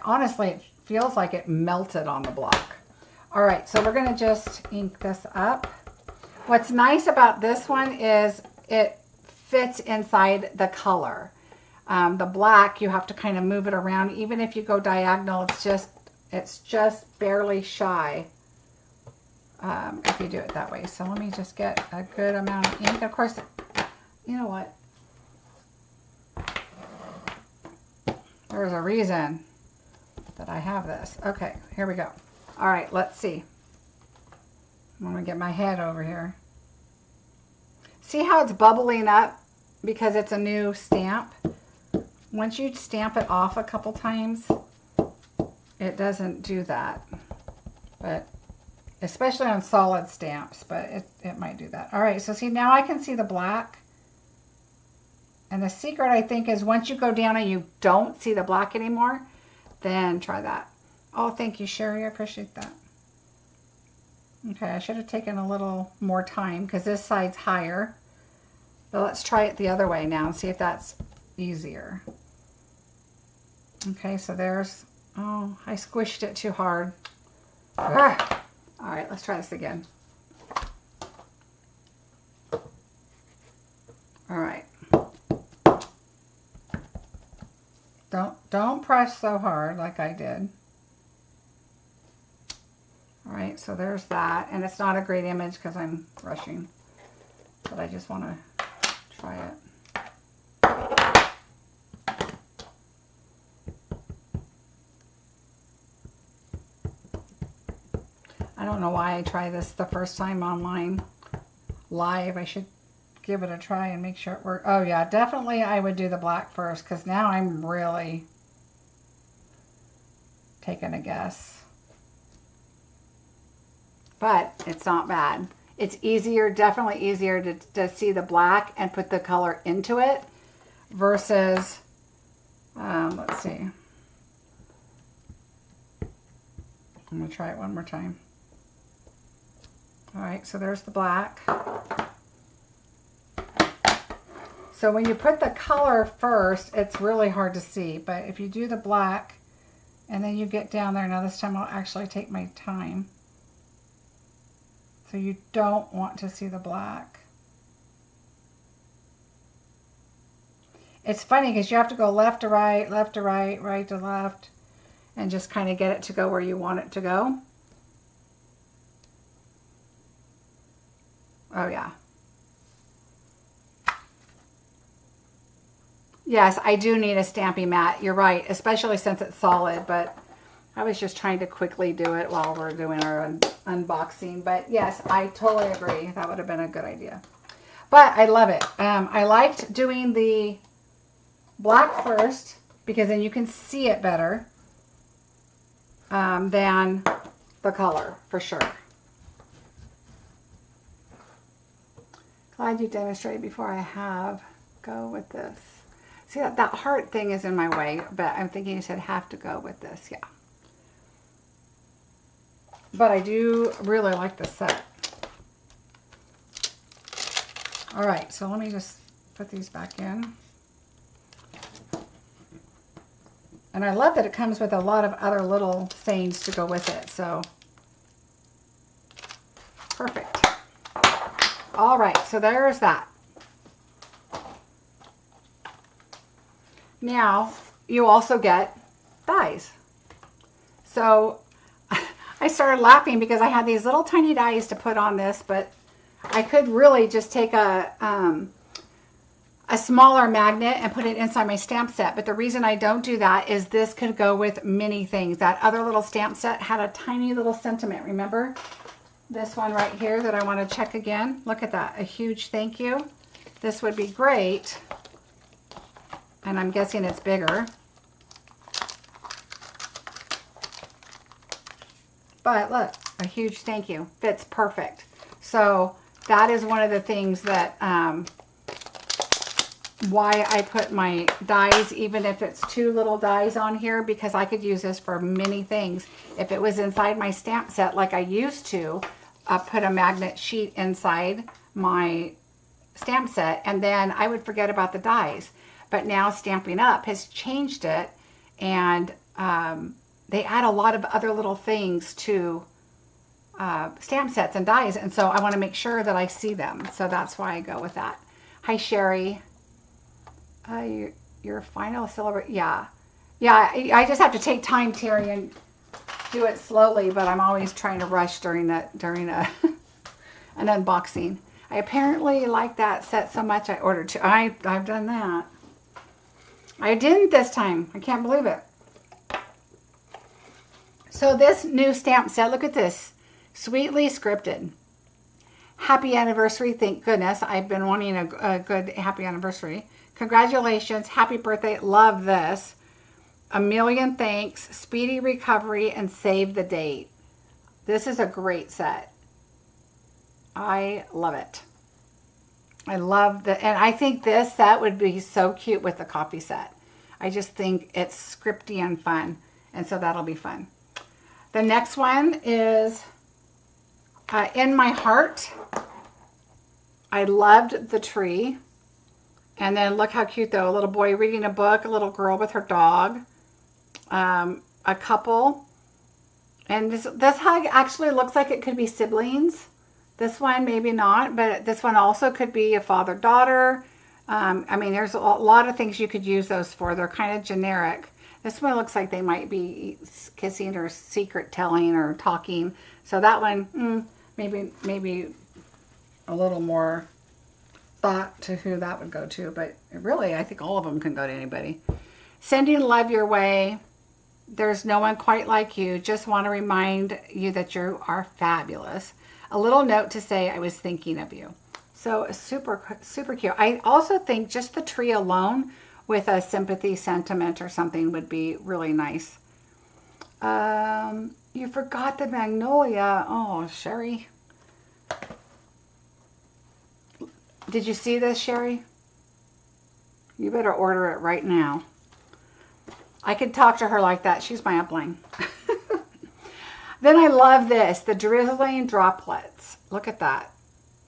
Honestly, it feels like it melted on the block. All right, so we're going to just ink this up. What's nice about this one is it fits inside the color. The black, you have to kind of move it around. Even if you go diagonal, it's just barely shy if you do it that way. So let me just get a good amount of ink. Of course, you know what? There's a reason that I have this. Okay, here we go. All right, let's see. I'm gonna get my head over here. See how it's bubbling up because it's a new stamp? Once you stamp it off a couple times, it doesn't do that. But especially on solid stamps, but it might do that. All right, so see, now I can see the black. And the secret, I think, is once you go down and you don't see the black anymore, then try that. Oh, thank you, Sherry. I appreciate that. Okay, I should have taken a little more time because this side's higher. But let's try it the other way now and see if that's easier. Okay, so there's, oh, I squished it too hard. Ah. All right, let's try this again. All right. Don't press so hard like I did. All right, so there's that. And it's not a great image because I'm rushing. But I just want to try it. I don't know why I try this the first time online live. I should give it a try and make sure it works. Oh yeah, definitely I would do the black first because now I'm really taking a guess. But it's not bad. It's easier, definitely easier to see the black and put the color into it versus, let's see. I'm going to try it one more time. All right, so there's the black. So when you put the color first, it's really hard to see. But if you do the black and then you get down there, now this time I'll actually take my time. So you don't want to see the black. It's funny because you have to go left to right, right to left, and just kind of get it to go where you want it to go. Oh yeah. Yes, I do need a stamping mat. You're right, especially since it's solid, but I was just trying to quickly do it while we're doing our unboxing. But yes, I totally agree. That would have been a good idea. But I love it. I liked doing the black first because then you can see it better than the color, for sure. Glad you demonstrated before I have. Go with this. See, that heart thing is in my way, but I'm thinking you said have to go with this. Yeah. But I do really like this set. All right, so let me just put these back in. And I love that it comes with a lot of other little sayings to go with it. So, perfect. All right, so there's that. Now, you also get dies. So, I started laughing because I had these little tiny dies to put on this, but I could really just take a smaller magnet and put it inside my stamp set. But the reason I don't do that is this could go with many things. That other little stamp set had a tiny little sentiment, remember? This one right here that I want to check again. Look at that, a huge thank you. This would be great. And I'm guessing it's bigger. But look, a huge thank you. Fits perfect. So that is one of the things that, why I put my dies, even if it's 2 little dies on here, because I could use this for many things. If it was inside my stamp set like I used to, put a magnet sheet inside my stamp set, and then I would forget about the dies. But now Stampin' Up! Has changed it, and they add a lot of other little things to stamp sets and dies, and so I want to make sure that I see them. So that's why I go with that. Hi, Sherry. Your final celebration. Yeah. I just have to take time, Terry, and do it slowly, but I'm always trying to rush during an unboxing. I apparently like that set so much I ordered two. I've done that. I didn't this time. I can't believe it. So this new stamp set, look at this. Sweetly scripted. Happy anniversary. Thank goodness. I've been wanting a good happy anniversary. Congratulations. Happy birthday. Love this. A million thanks. Speedy recovery and save the date. This is a great set. I love it. I love the, and I think this set would be so cute with the coffee set. I just think it's scripty and fun. And so that'll be fun. The next one is In My Heart. I loved the tree. And then look how cute though. A little boy reading a book, a little girl with her dog, a couple. And this actually looks like it could be siblings. This one, maybe not, but this one also could be a father-daughter. I mean, there's a lot of things you could use those for. They're kind of generic. This one looks like they might be kissing or secret telling or talking. So that one, maybe a little more thought to who that would go to. But really, I think all of them can go to anybody. Sending love your way. There's no one quite like you. Just want to remind you that you are fabulous. A little note to say I was thinking of you. So super, super cute. I also think just the tree alone with a sympathy sentiment or something would be really nice. You forgot the Magnolia. Oh, Sherry. Did you see this, Sherry? You better order it right now. I could talk to her like that. She's my upline. Then I love this, the drizzling droplets. Look at that.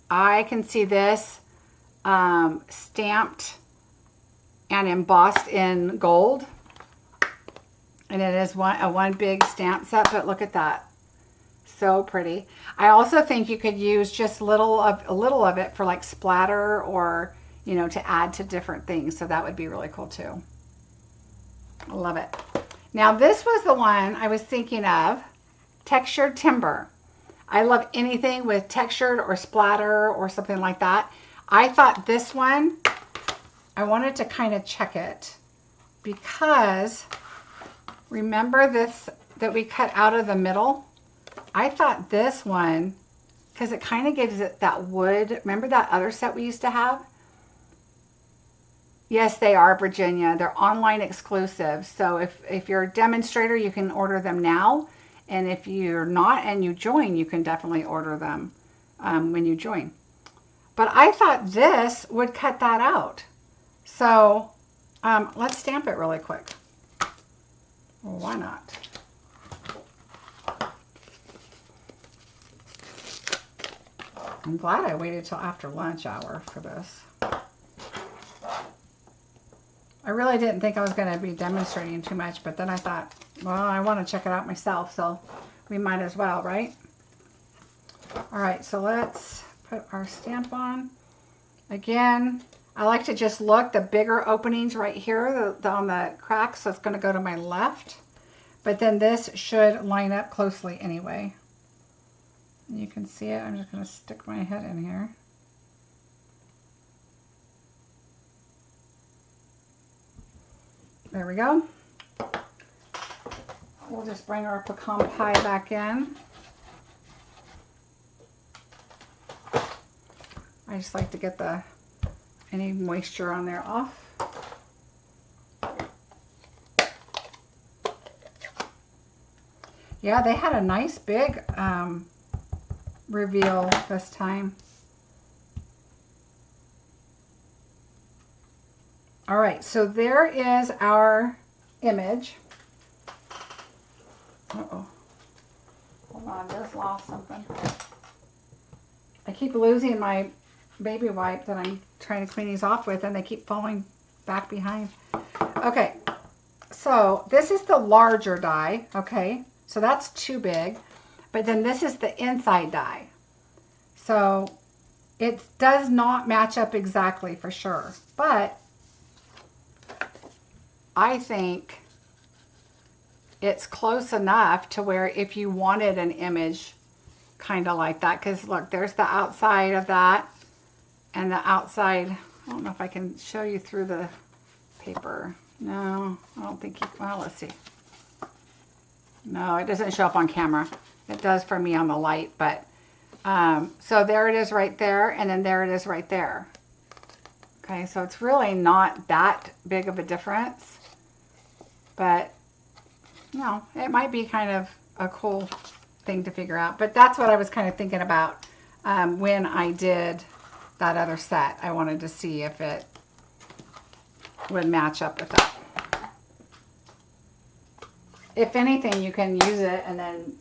I can see this stamped and embossed in gold. And it is one big stamp set, but look at that. So pretty. I also think you could use just a little of it for like splatter or, you know, to add to different things. So that would be really cool too. I love it. Now this was the one I was thinking of. Textured timber. I love anything with textured or splatter or something like that. I thought this one, I wanted to kind of check it because remember this that we cut out of the middle? I thought this one, because it kind of gives it that wood. Remember that other set we used to have? Yes, they are, Virginia. They're online exclusive. So if you're a demonstrator, you can order them now. And if you're not and you join, you can definitely order them when you join. But I thought this would cut that out. So let's stamp it really quick. Well, why not? I'm glad I waited till after lunch hour for this. I really didn't think I was going to be demonstrating too much, but then I thought, well, I want to check it out myself, so we might as well, right? All right, so let's put our stamp on. Again, I like to just look, the bigger openings right here on the cracks, so it's going to go to my left. But then this should line up closely anyway. You can see it. I'm just going to stick my head in here. There we go. We'll just bring our pecan pie back in. I just like to get any moisture on there off. Yeah, they had a nice big reveal this time. All right, so there is our image. Uh-oh. Hold on, I just lost something. I keep losing my baby wipe that I'm trying to clean these off with, and they keep falling back behind. Okay, so this is the larger die, okay? So that's too big. But then this is the inside die. So it does not match up exactly for sure. But I think it's close enough to where if you wanted an image kind of like that, because look, there's the outside of that and the outside. I don't know if I can show you through the paper. No, I don't think you, well, let's see. No, it doesn't show up on camera. It does for me on the light, but so there it is right there, and then there it is right there. Okay, so it's really not that big of a difference, but no, it might be kind of a cool thing to figure out. But that's what I was kind of thinking about when I did that other set. I wanted to see if it would match up with that. If anything, you can use it and then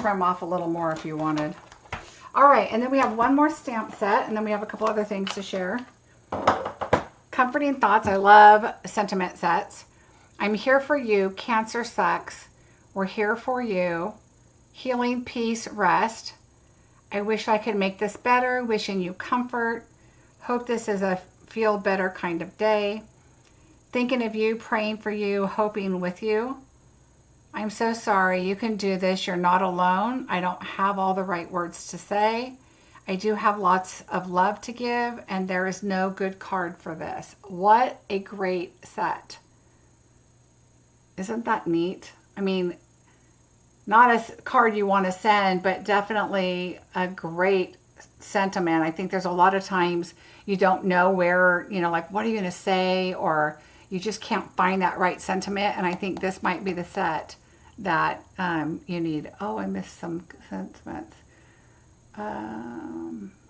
trim off a little more if you wanted. All right, and then we have one more stamp set, and then we have a couple other things to share. Comforting Thoughts. I love sentiment sets. I'm here for you. Cancer sucks. We're here for you. Healing, peace, rest. I wish I could make this better. Wishing you comfort. Hope this is a feel better kind of day. Thinking of you, praying for you, hoping with you. I'm so sorry. You can do this. You're not alone. I don't have all the right words to say. I do have lots of love to give, and there is no good card for this. What a great set. Isn't that neat? I mean, not a card you want to send, but definitely a great sentiment. I think there's a lot of times you don't know where, you know, like, what are you going to say? Or you just can't find that right sentiment. And I think this might be the set that you need. Oh, I missed some sentiments.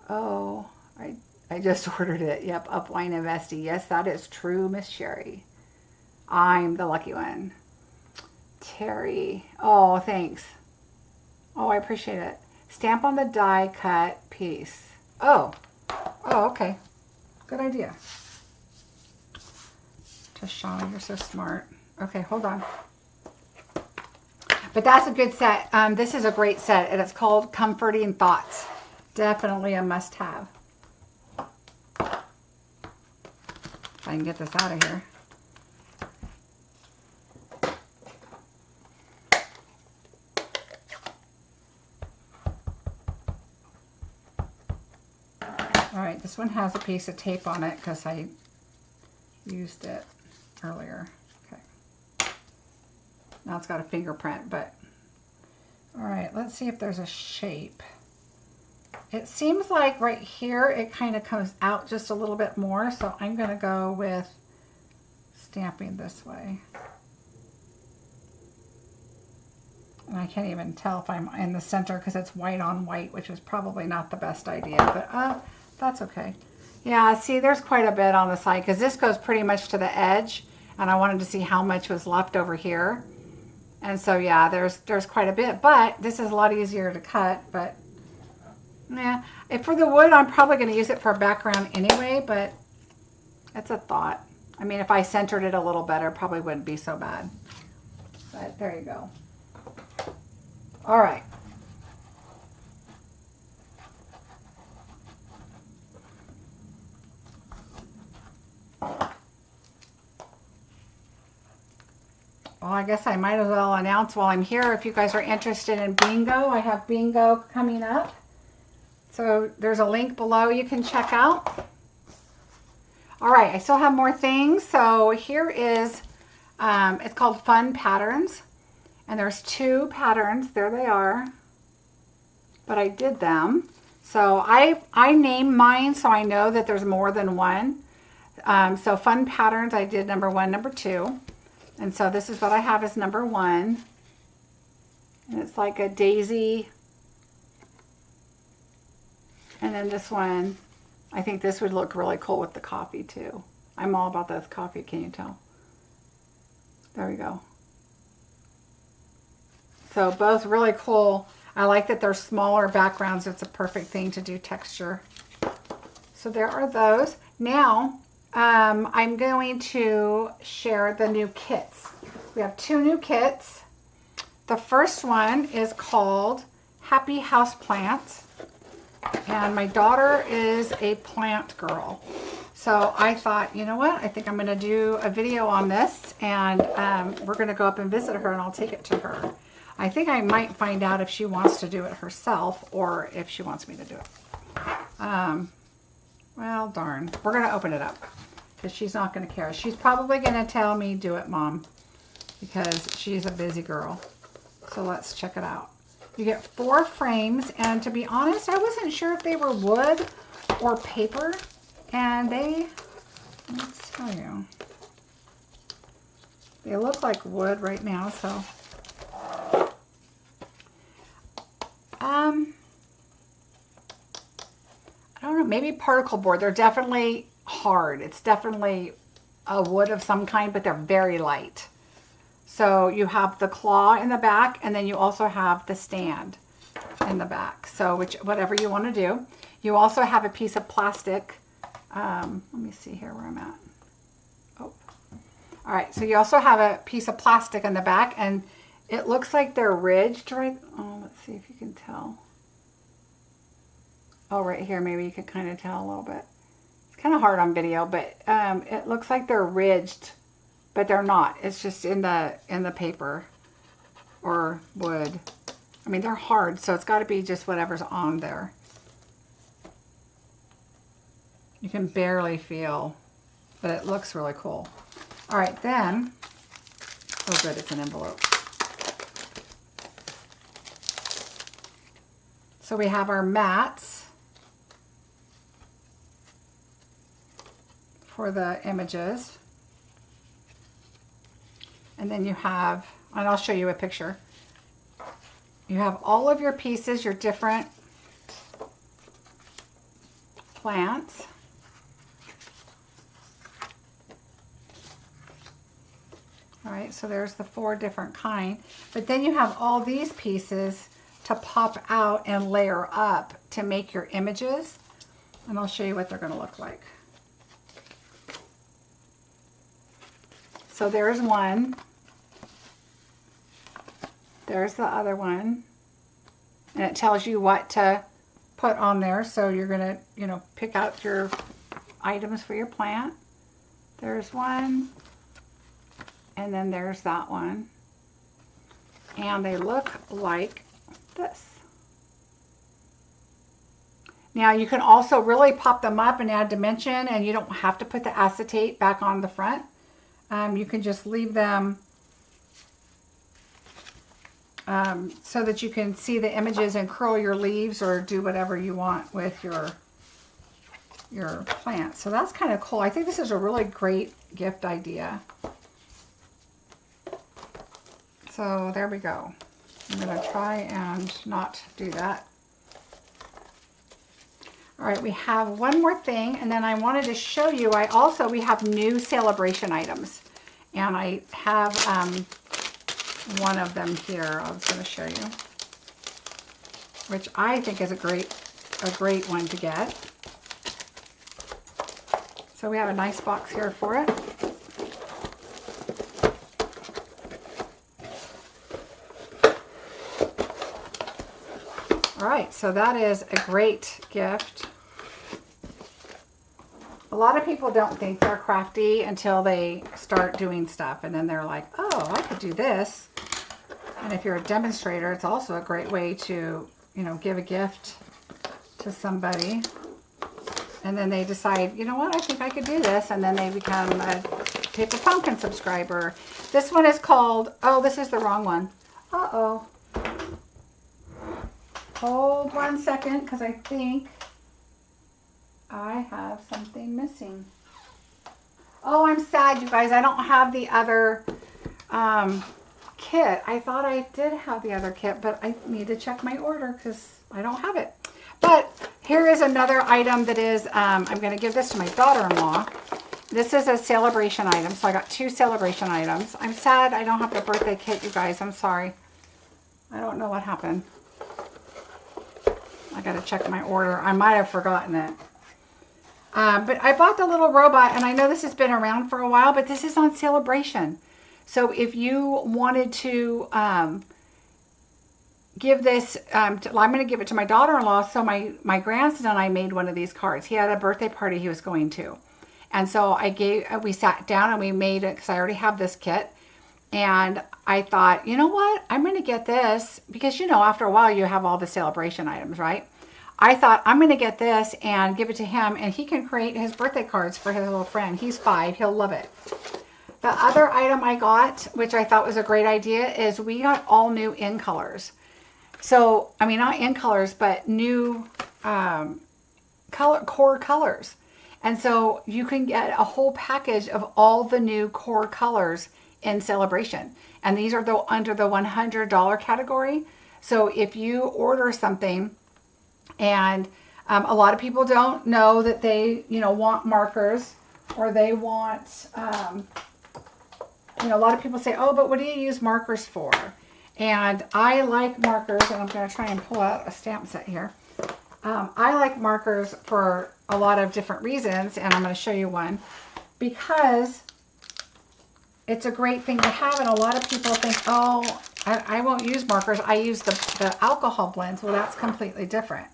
Oh, I just ordered it. Yep, Upline Investy. Yes, that is true, Miss Sherry. I'm the lucky one. Terry. Oh, thanks. Oh, I appreciate it. Stamp on the die cut piece. Oh, okay. Good idea. Shauna, you're so smart. Okay, hold on. But that's a good set. This is a great set, and it's called Comforting Thoughts. Definitely a must-have. If I can get this out of here. All right, this one has a piece of tape on it because I used it earlier. Okay. Now it's got a fingerprint, but all right, let's see if there's a shape. It seems like right here it kind of comes out just a little bit more, so I'm going to go with stamping this way. And I can't even tell if I'm in the center because it's white on white, which is probably not the best idea, but that's okay. Yeah, see, there's quite a bit on the side because this goes pretty much to the edge, and I wanted to see how much was left over here. And so, yeah, there's quite a bit, but this is a lot easier to cut. But yeah, if for the wood, I'm probably going to use it for a background anyway, but it's a thought. I mean, if I centered it a little better, it probably wouldn't be so bad. But there you go. All right. Well, I guess I might as well announce while I'm here, if you guys are interested in bingo, I have bingo coming up. So there's a link below you can check out. All right, I still have more things. So here is, it's called Fun Patterns. And there's 2 patterns, there they are. But I did them. So I named mine so I know that there's more than one. So Fun Patterns, I did number 1, number 2. And so this is what I have as number 1. And it's like a daisy. And then this one, I think this would look really cool with the coffee too. I'm all about this coffee, can you tell? There we go. So both really cool. I like that they're smaller backgrounds. It's a perfect thing to do texture. So there are those. Now, I'm going to share the new kits. We have 2 new kits. The first one is called Happy House Plants. And my daughter is a plant girl. So I thought, you know what? I think I'm going to do a video on this, and we're going to go up and visit her, and I'll take it to her. I think I might find out if she wants to do it herself or if she wants me to do it. Well, darn. We're going to open it up because she's not going to care. She's probably going to tell me, do it, Mom, because she's a busy girl. So let's check it out. You get 4 frames, and to be honest, I wasn't sure if they were wood or paper. And let's tell you, they look like wood right now, so. I don't know, maybe particle board. They're definitely hard. It's definitely a wood of some kind, but they're very light. So you have the claw in the back, and then you also have the stand in the back. So whatever you want to do. You also have a piece of plastic. Let me see here where I'm at. Oh, all right. So you also have a piece of plastic in the back, and it looks like they're ridged, right? Oh, let's see if you can tell. Oh, right here, maybe you can kind of tell a little bit. It's kind of hard on video, but it looks like they're ridged, but they're not. It's just in the paper or wood. I mean, they're hard, so it's got to be just whatever's on there. You can barely feel, but it looks really cool. All right, then, oh good, it's an envelope. So we have our mats for the images. And then you have, and I'll show you a picture. You have all of your pieces, your different plants. All right, so there's the 4 different kind. But then you have all these pieces to pop out and layer up to make your images. And I'll show you what they're going to look like. So there's one. There's the other one. And it tells you what to put on there. So you're going to, pick out your items for your plant. There's one. And then there's that one. And they look like this. Now you can also really pop them up and add dimension, and you don't have to put the acetate back on the front. You can just leave them so that you can see the images and curl your leaves or do whatever you want with your plant. So that's kind of cool. I think this is a really great gift idea. So there we go. I'm going to try and not do that. All right, we have one more thing, and then I wanted to show you, we have new Sale-a-bration items. And I have one of them here I was going to show you, which I think is a great one to get. So we have a nice box here for it. All right, so that is a great gift. A lot of people don't think they're crafty until they start doing stuff, and then they're like, oh, I could do this. And if you're a demonstrator, it's also a great way to, give a gift to somebody. And then they decide, you know what, I think I could do this. And then they become a Paper Pumpkin subscriber. This one is called, oh, this is the wrong one. Uh-oh. Hold 1 second, because I think I have something missing. Oh, I'm sad, you guys. I don't have the other kit. I thought I did have the other kit, but I need to check my order because I don't have it. But here is another item that is, I'm going to give this to my daughter-in-law. This is a Sale-a-bration item, so I got 2 Sale-a-bration items. I'm sad I don't have the birthday kit, you guys. I'm sorry. I don't know what happened. I got to check my order. I might have forgotten it. But I bought the little robot, and I know this has been around for a while, but this is on Sale-a-bration. So if you wanted to give this, I'm going to give it to my daughter-in-law. So my grandson and I made one of these cards. He had a birthday party he was going to. And so we sat down and we made it, because I already have this kit. And I thought, you know what? I'm going to get this because, you know, after a while you have all the Sale-a-bration items, right? I thought I'm going to get this and give it to him, and he can create his birthday cards for his little friend. He's 5. He'll love it. The other item I got, which I thought was a great idea, is we got all new in colors. So, I mean, not in colors, but new core colors. And so you can get a whole package of all the new core colors in Sale-a-bration. And these are under the $100 category. So if you order something, and a lot of people don't know that they, you know, want markers, or they want, you know, a lot of people say, oh, but what do you use markers for? And I like markers, and I'm going to try and pull out a stamp set here. I like markers for a lot of different reasons, and I'm going to show you one, because it's a great thing to have. And a lot of people think, oh, I won't use markers. I use the alcohol blends. Well, that's completely different.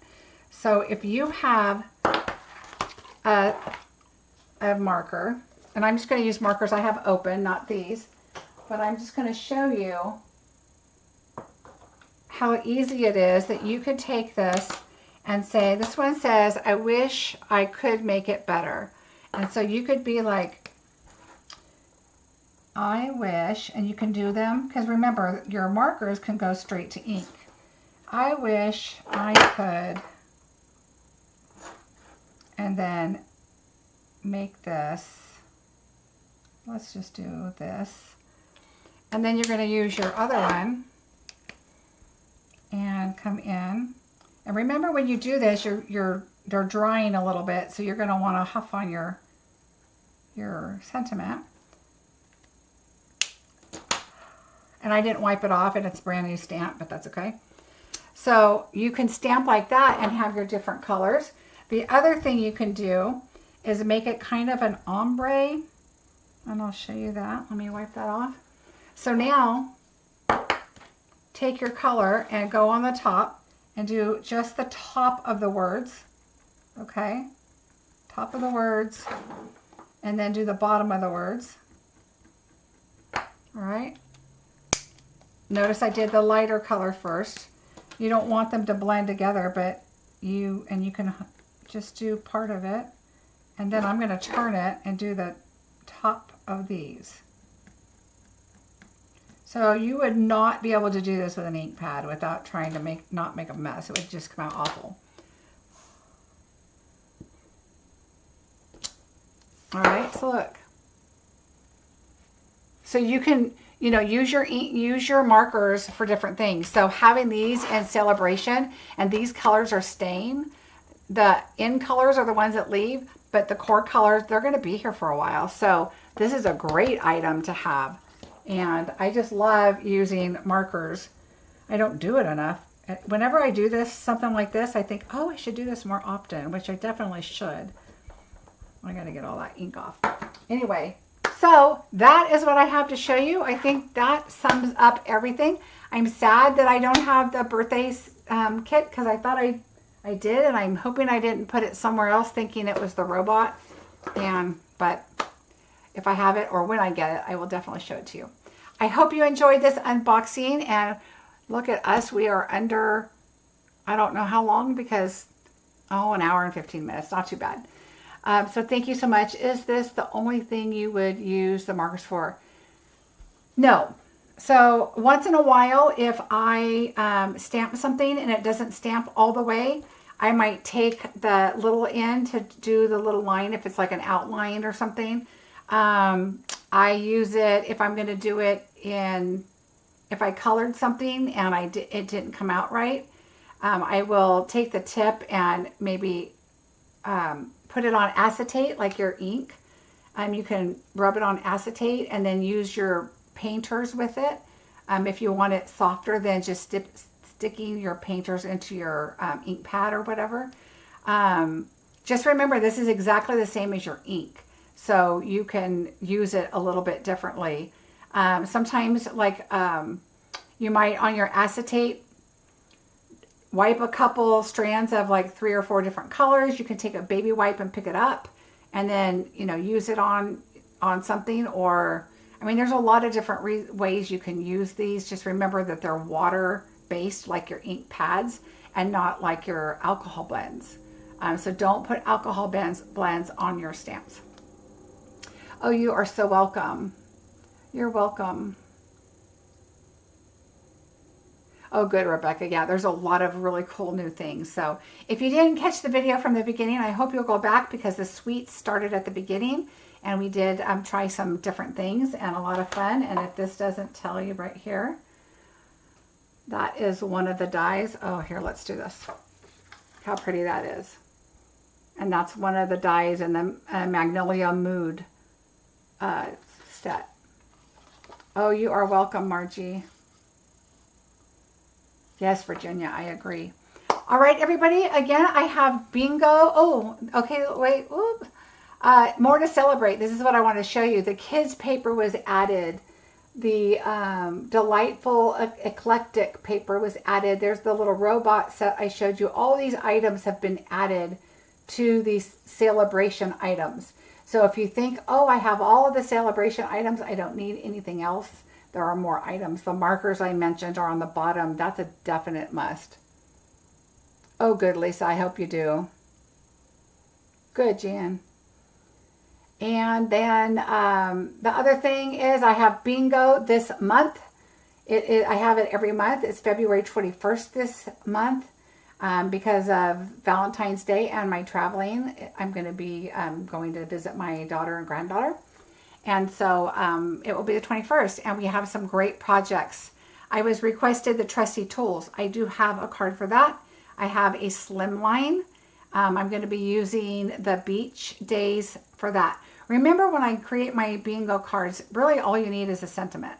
So if you have a marker, and I'm just going to use markers I have open, not these, but I'm just going to show you how easy it is that you could take this and say, this one says, I wish I could make it better. And so you could be like, I wish, and you can do them, because remember, your markers can go straight to ink. I wish I could, and then make this, let's just do this, and then you're going to use your other one and come in. And remember, when you do this, they're drying a little bit, so you're going to want to huff on your sentiment. And I didn't wipe it off, and it's a brand new stamp, but that's okay. So you can stamp like that and have your different colors. The other thing you can do is make it kind of an ombre, and I'll show you that. Let me wipe that off. So now, take your color and go on the top and do just the top of the words, okay? Top of the words, and then do the bottom of the words, all right? Notice I did the lighter color first. You don't want them to blend together, but you can just do part of it. And then I'm going to turn it and do the top of these. So you would not be able to do this with an ink pad without trying to not make a mess. It would just come out awful. All right, so look. So you can, you know, use your markers for different things. So having these in Sale-a-bration, and these colors are staying. The in colors are the ones that leave, but the core colors, they're going to be here for a while. So this is a great item to have. And I just love using markers. I don't do it enough. Whenever I do this, something like this, I think, oh, I should do this more often, which I definitely should. I got to get all that ink off. Anyway, so that is what I have to show you. I think that sums up everything. I'm sad that I don't have the birthday kit, because I thought I did, and I'm hoping I didn't put it somewhere else thinking it was the robot. But if I have it, or when I get it, I will definitely show it to you. I hope you enjoyed this unboxing, and look at us. We are under, I don't know how long, because, oh, an hour and 15 minutes. Not too bad. So thank you so much. Is this the only thing you would use the markers for? No. So once in a while, if I stamp something and it doesn't stamp all the way, I might take the little end to do the little line if it's like an outline or something. I use it if I'm going to do it if I colored something and it didn't come out right. I will take the tip and maybe put it on acetate, like your ink. You can rub it on acetate and then use your painters with it. If you want it softer than just sticking your painters into your ink pad or whatever. Just remember, this is exactly the same as your ink. So you can use it a little bit differently. Sometimes, like, you might, on your acetate, wipe a couple strands of like 3 or 4 different colors. You can take a baby wipe and pick it up and then, you know, use it on something. Or, I mean, there's a lot of different ways you can use these. Just remember that they're water based, like your ink pads, and not like your alcohol blends. So don't put alcohol blends on your stamps. Oh, you are so welcome. You're welcome. Oh, good, Rebecca. Yeah, there's a lot of really cool new things. So if you didn't catch the video from the beginning, I hope you'll go back, because the suite started at the beginning, and we did try some different things and a lot of fun. And if this doesn't tell you right here, that is one of the dies. Oh, here, let's do this. Look how pretty that is. And that's one of the dies in the Magnolia Mood set. Oh, you are welcome, Margie. Yes, Virginia, I agree. All right, everybody. Again, I have bingo. Oh, okay, wait. Oop. More to celebrate. This is what I want to show you. The kids' paper was added. The delightful eclectic paper was added. There's the little robot set I showed you. All these items have been added to these Sale-a-bration items. So if you think, oh, I have all of the Sale-a-bration items, I don't need anything else, there are more items. The markers I mentioned are on the bottom. That's a definite must. Oh, good, Lisa. I hope you do. Good, Jan. And then the other thing is I have bingo this month. I have it every month. It's February 21st this month. Because of Valentine's Day and my traveling, I'm going to be going to visit my daughter and granddaughter. And so it will be the 21st, and we have some great projects. I was requested the Trusty Tools. I do have a card for that. I have a slimline. I'm going to be using the Beach Days for that. Remember, when I create my bingo cards, really all you need is a sentiment.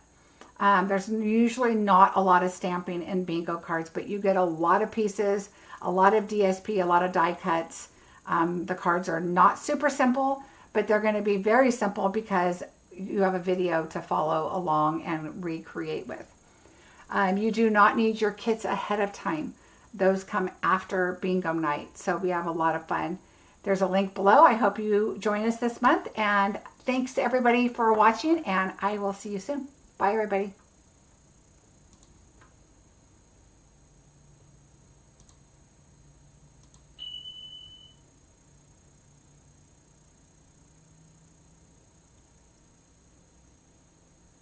There's usually not a lot of stamping in bingo cards, but you get a lot of pieces, a lot of DSP, a lot of die cuts. The cards are not super simple, but they're going to be very simple because you have a video to follow along and recreate with. You do not need your kits ahead of time. Those come after bingo night, so we have a lot of fun. There's a link below. I hope you join us this month, and thanks to everybody for watching, and I will see you soon. Bye, everybody.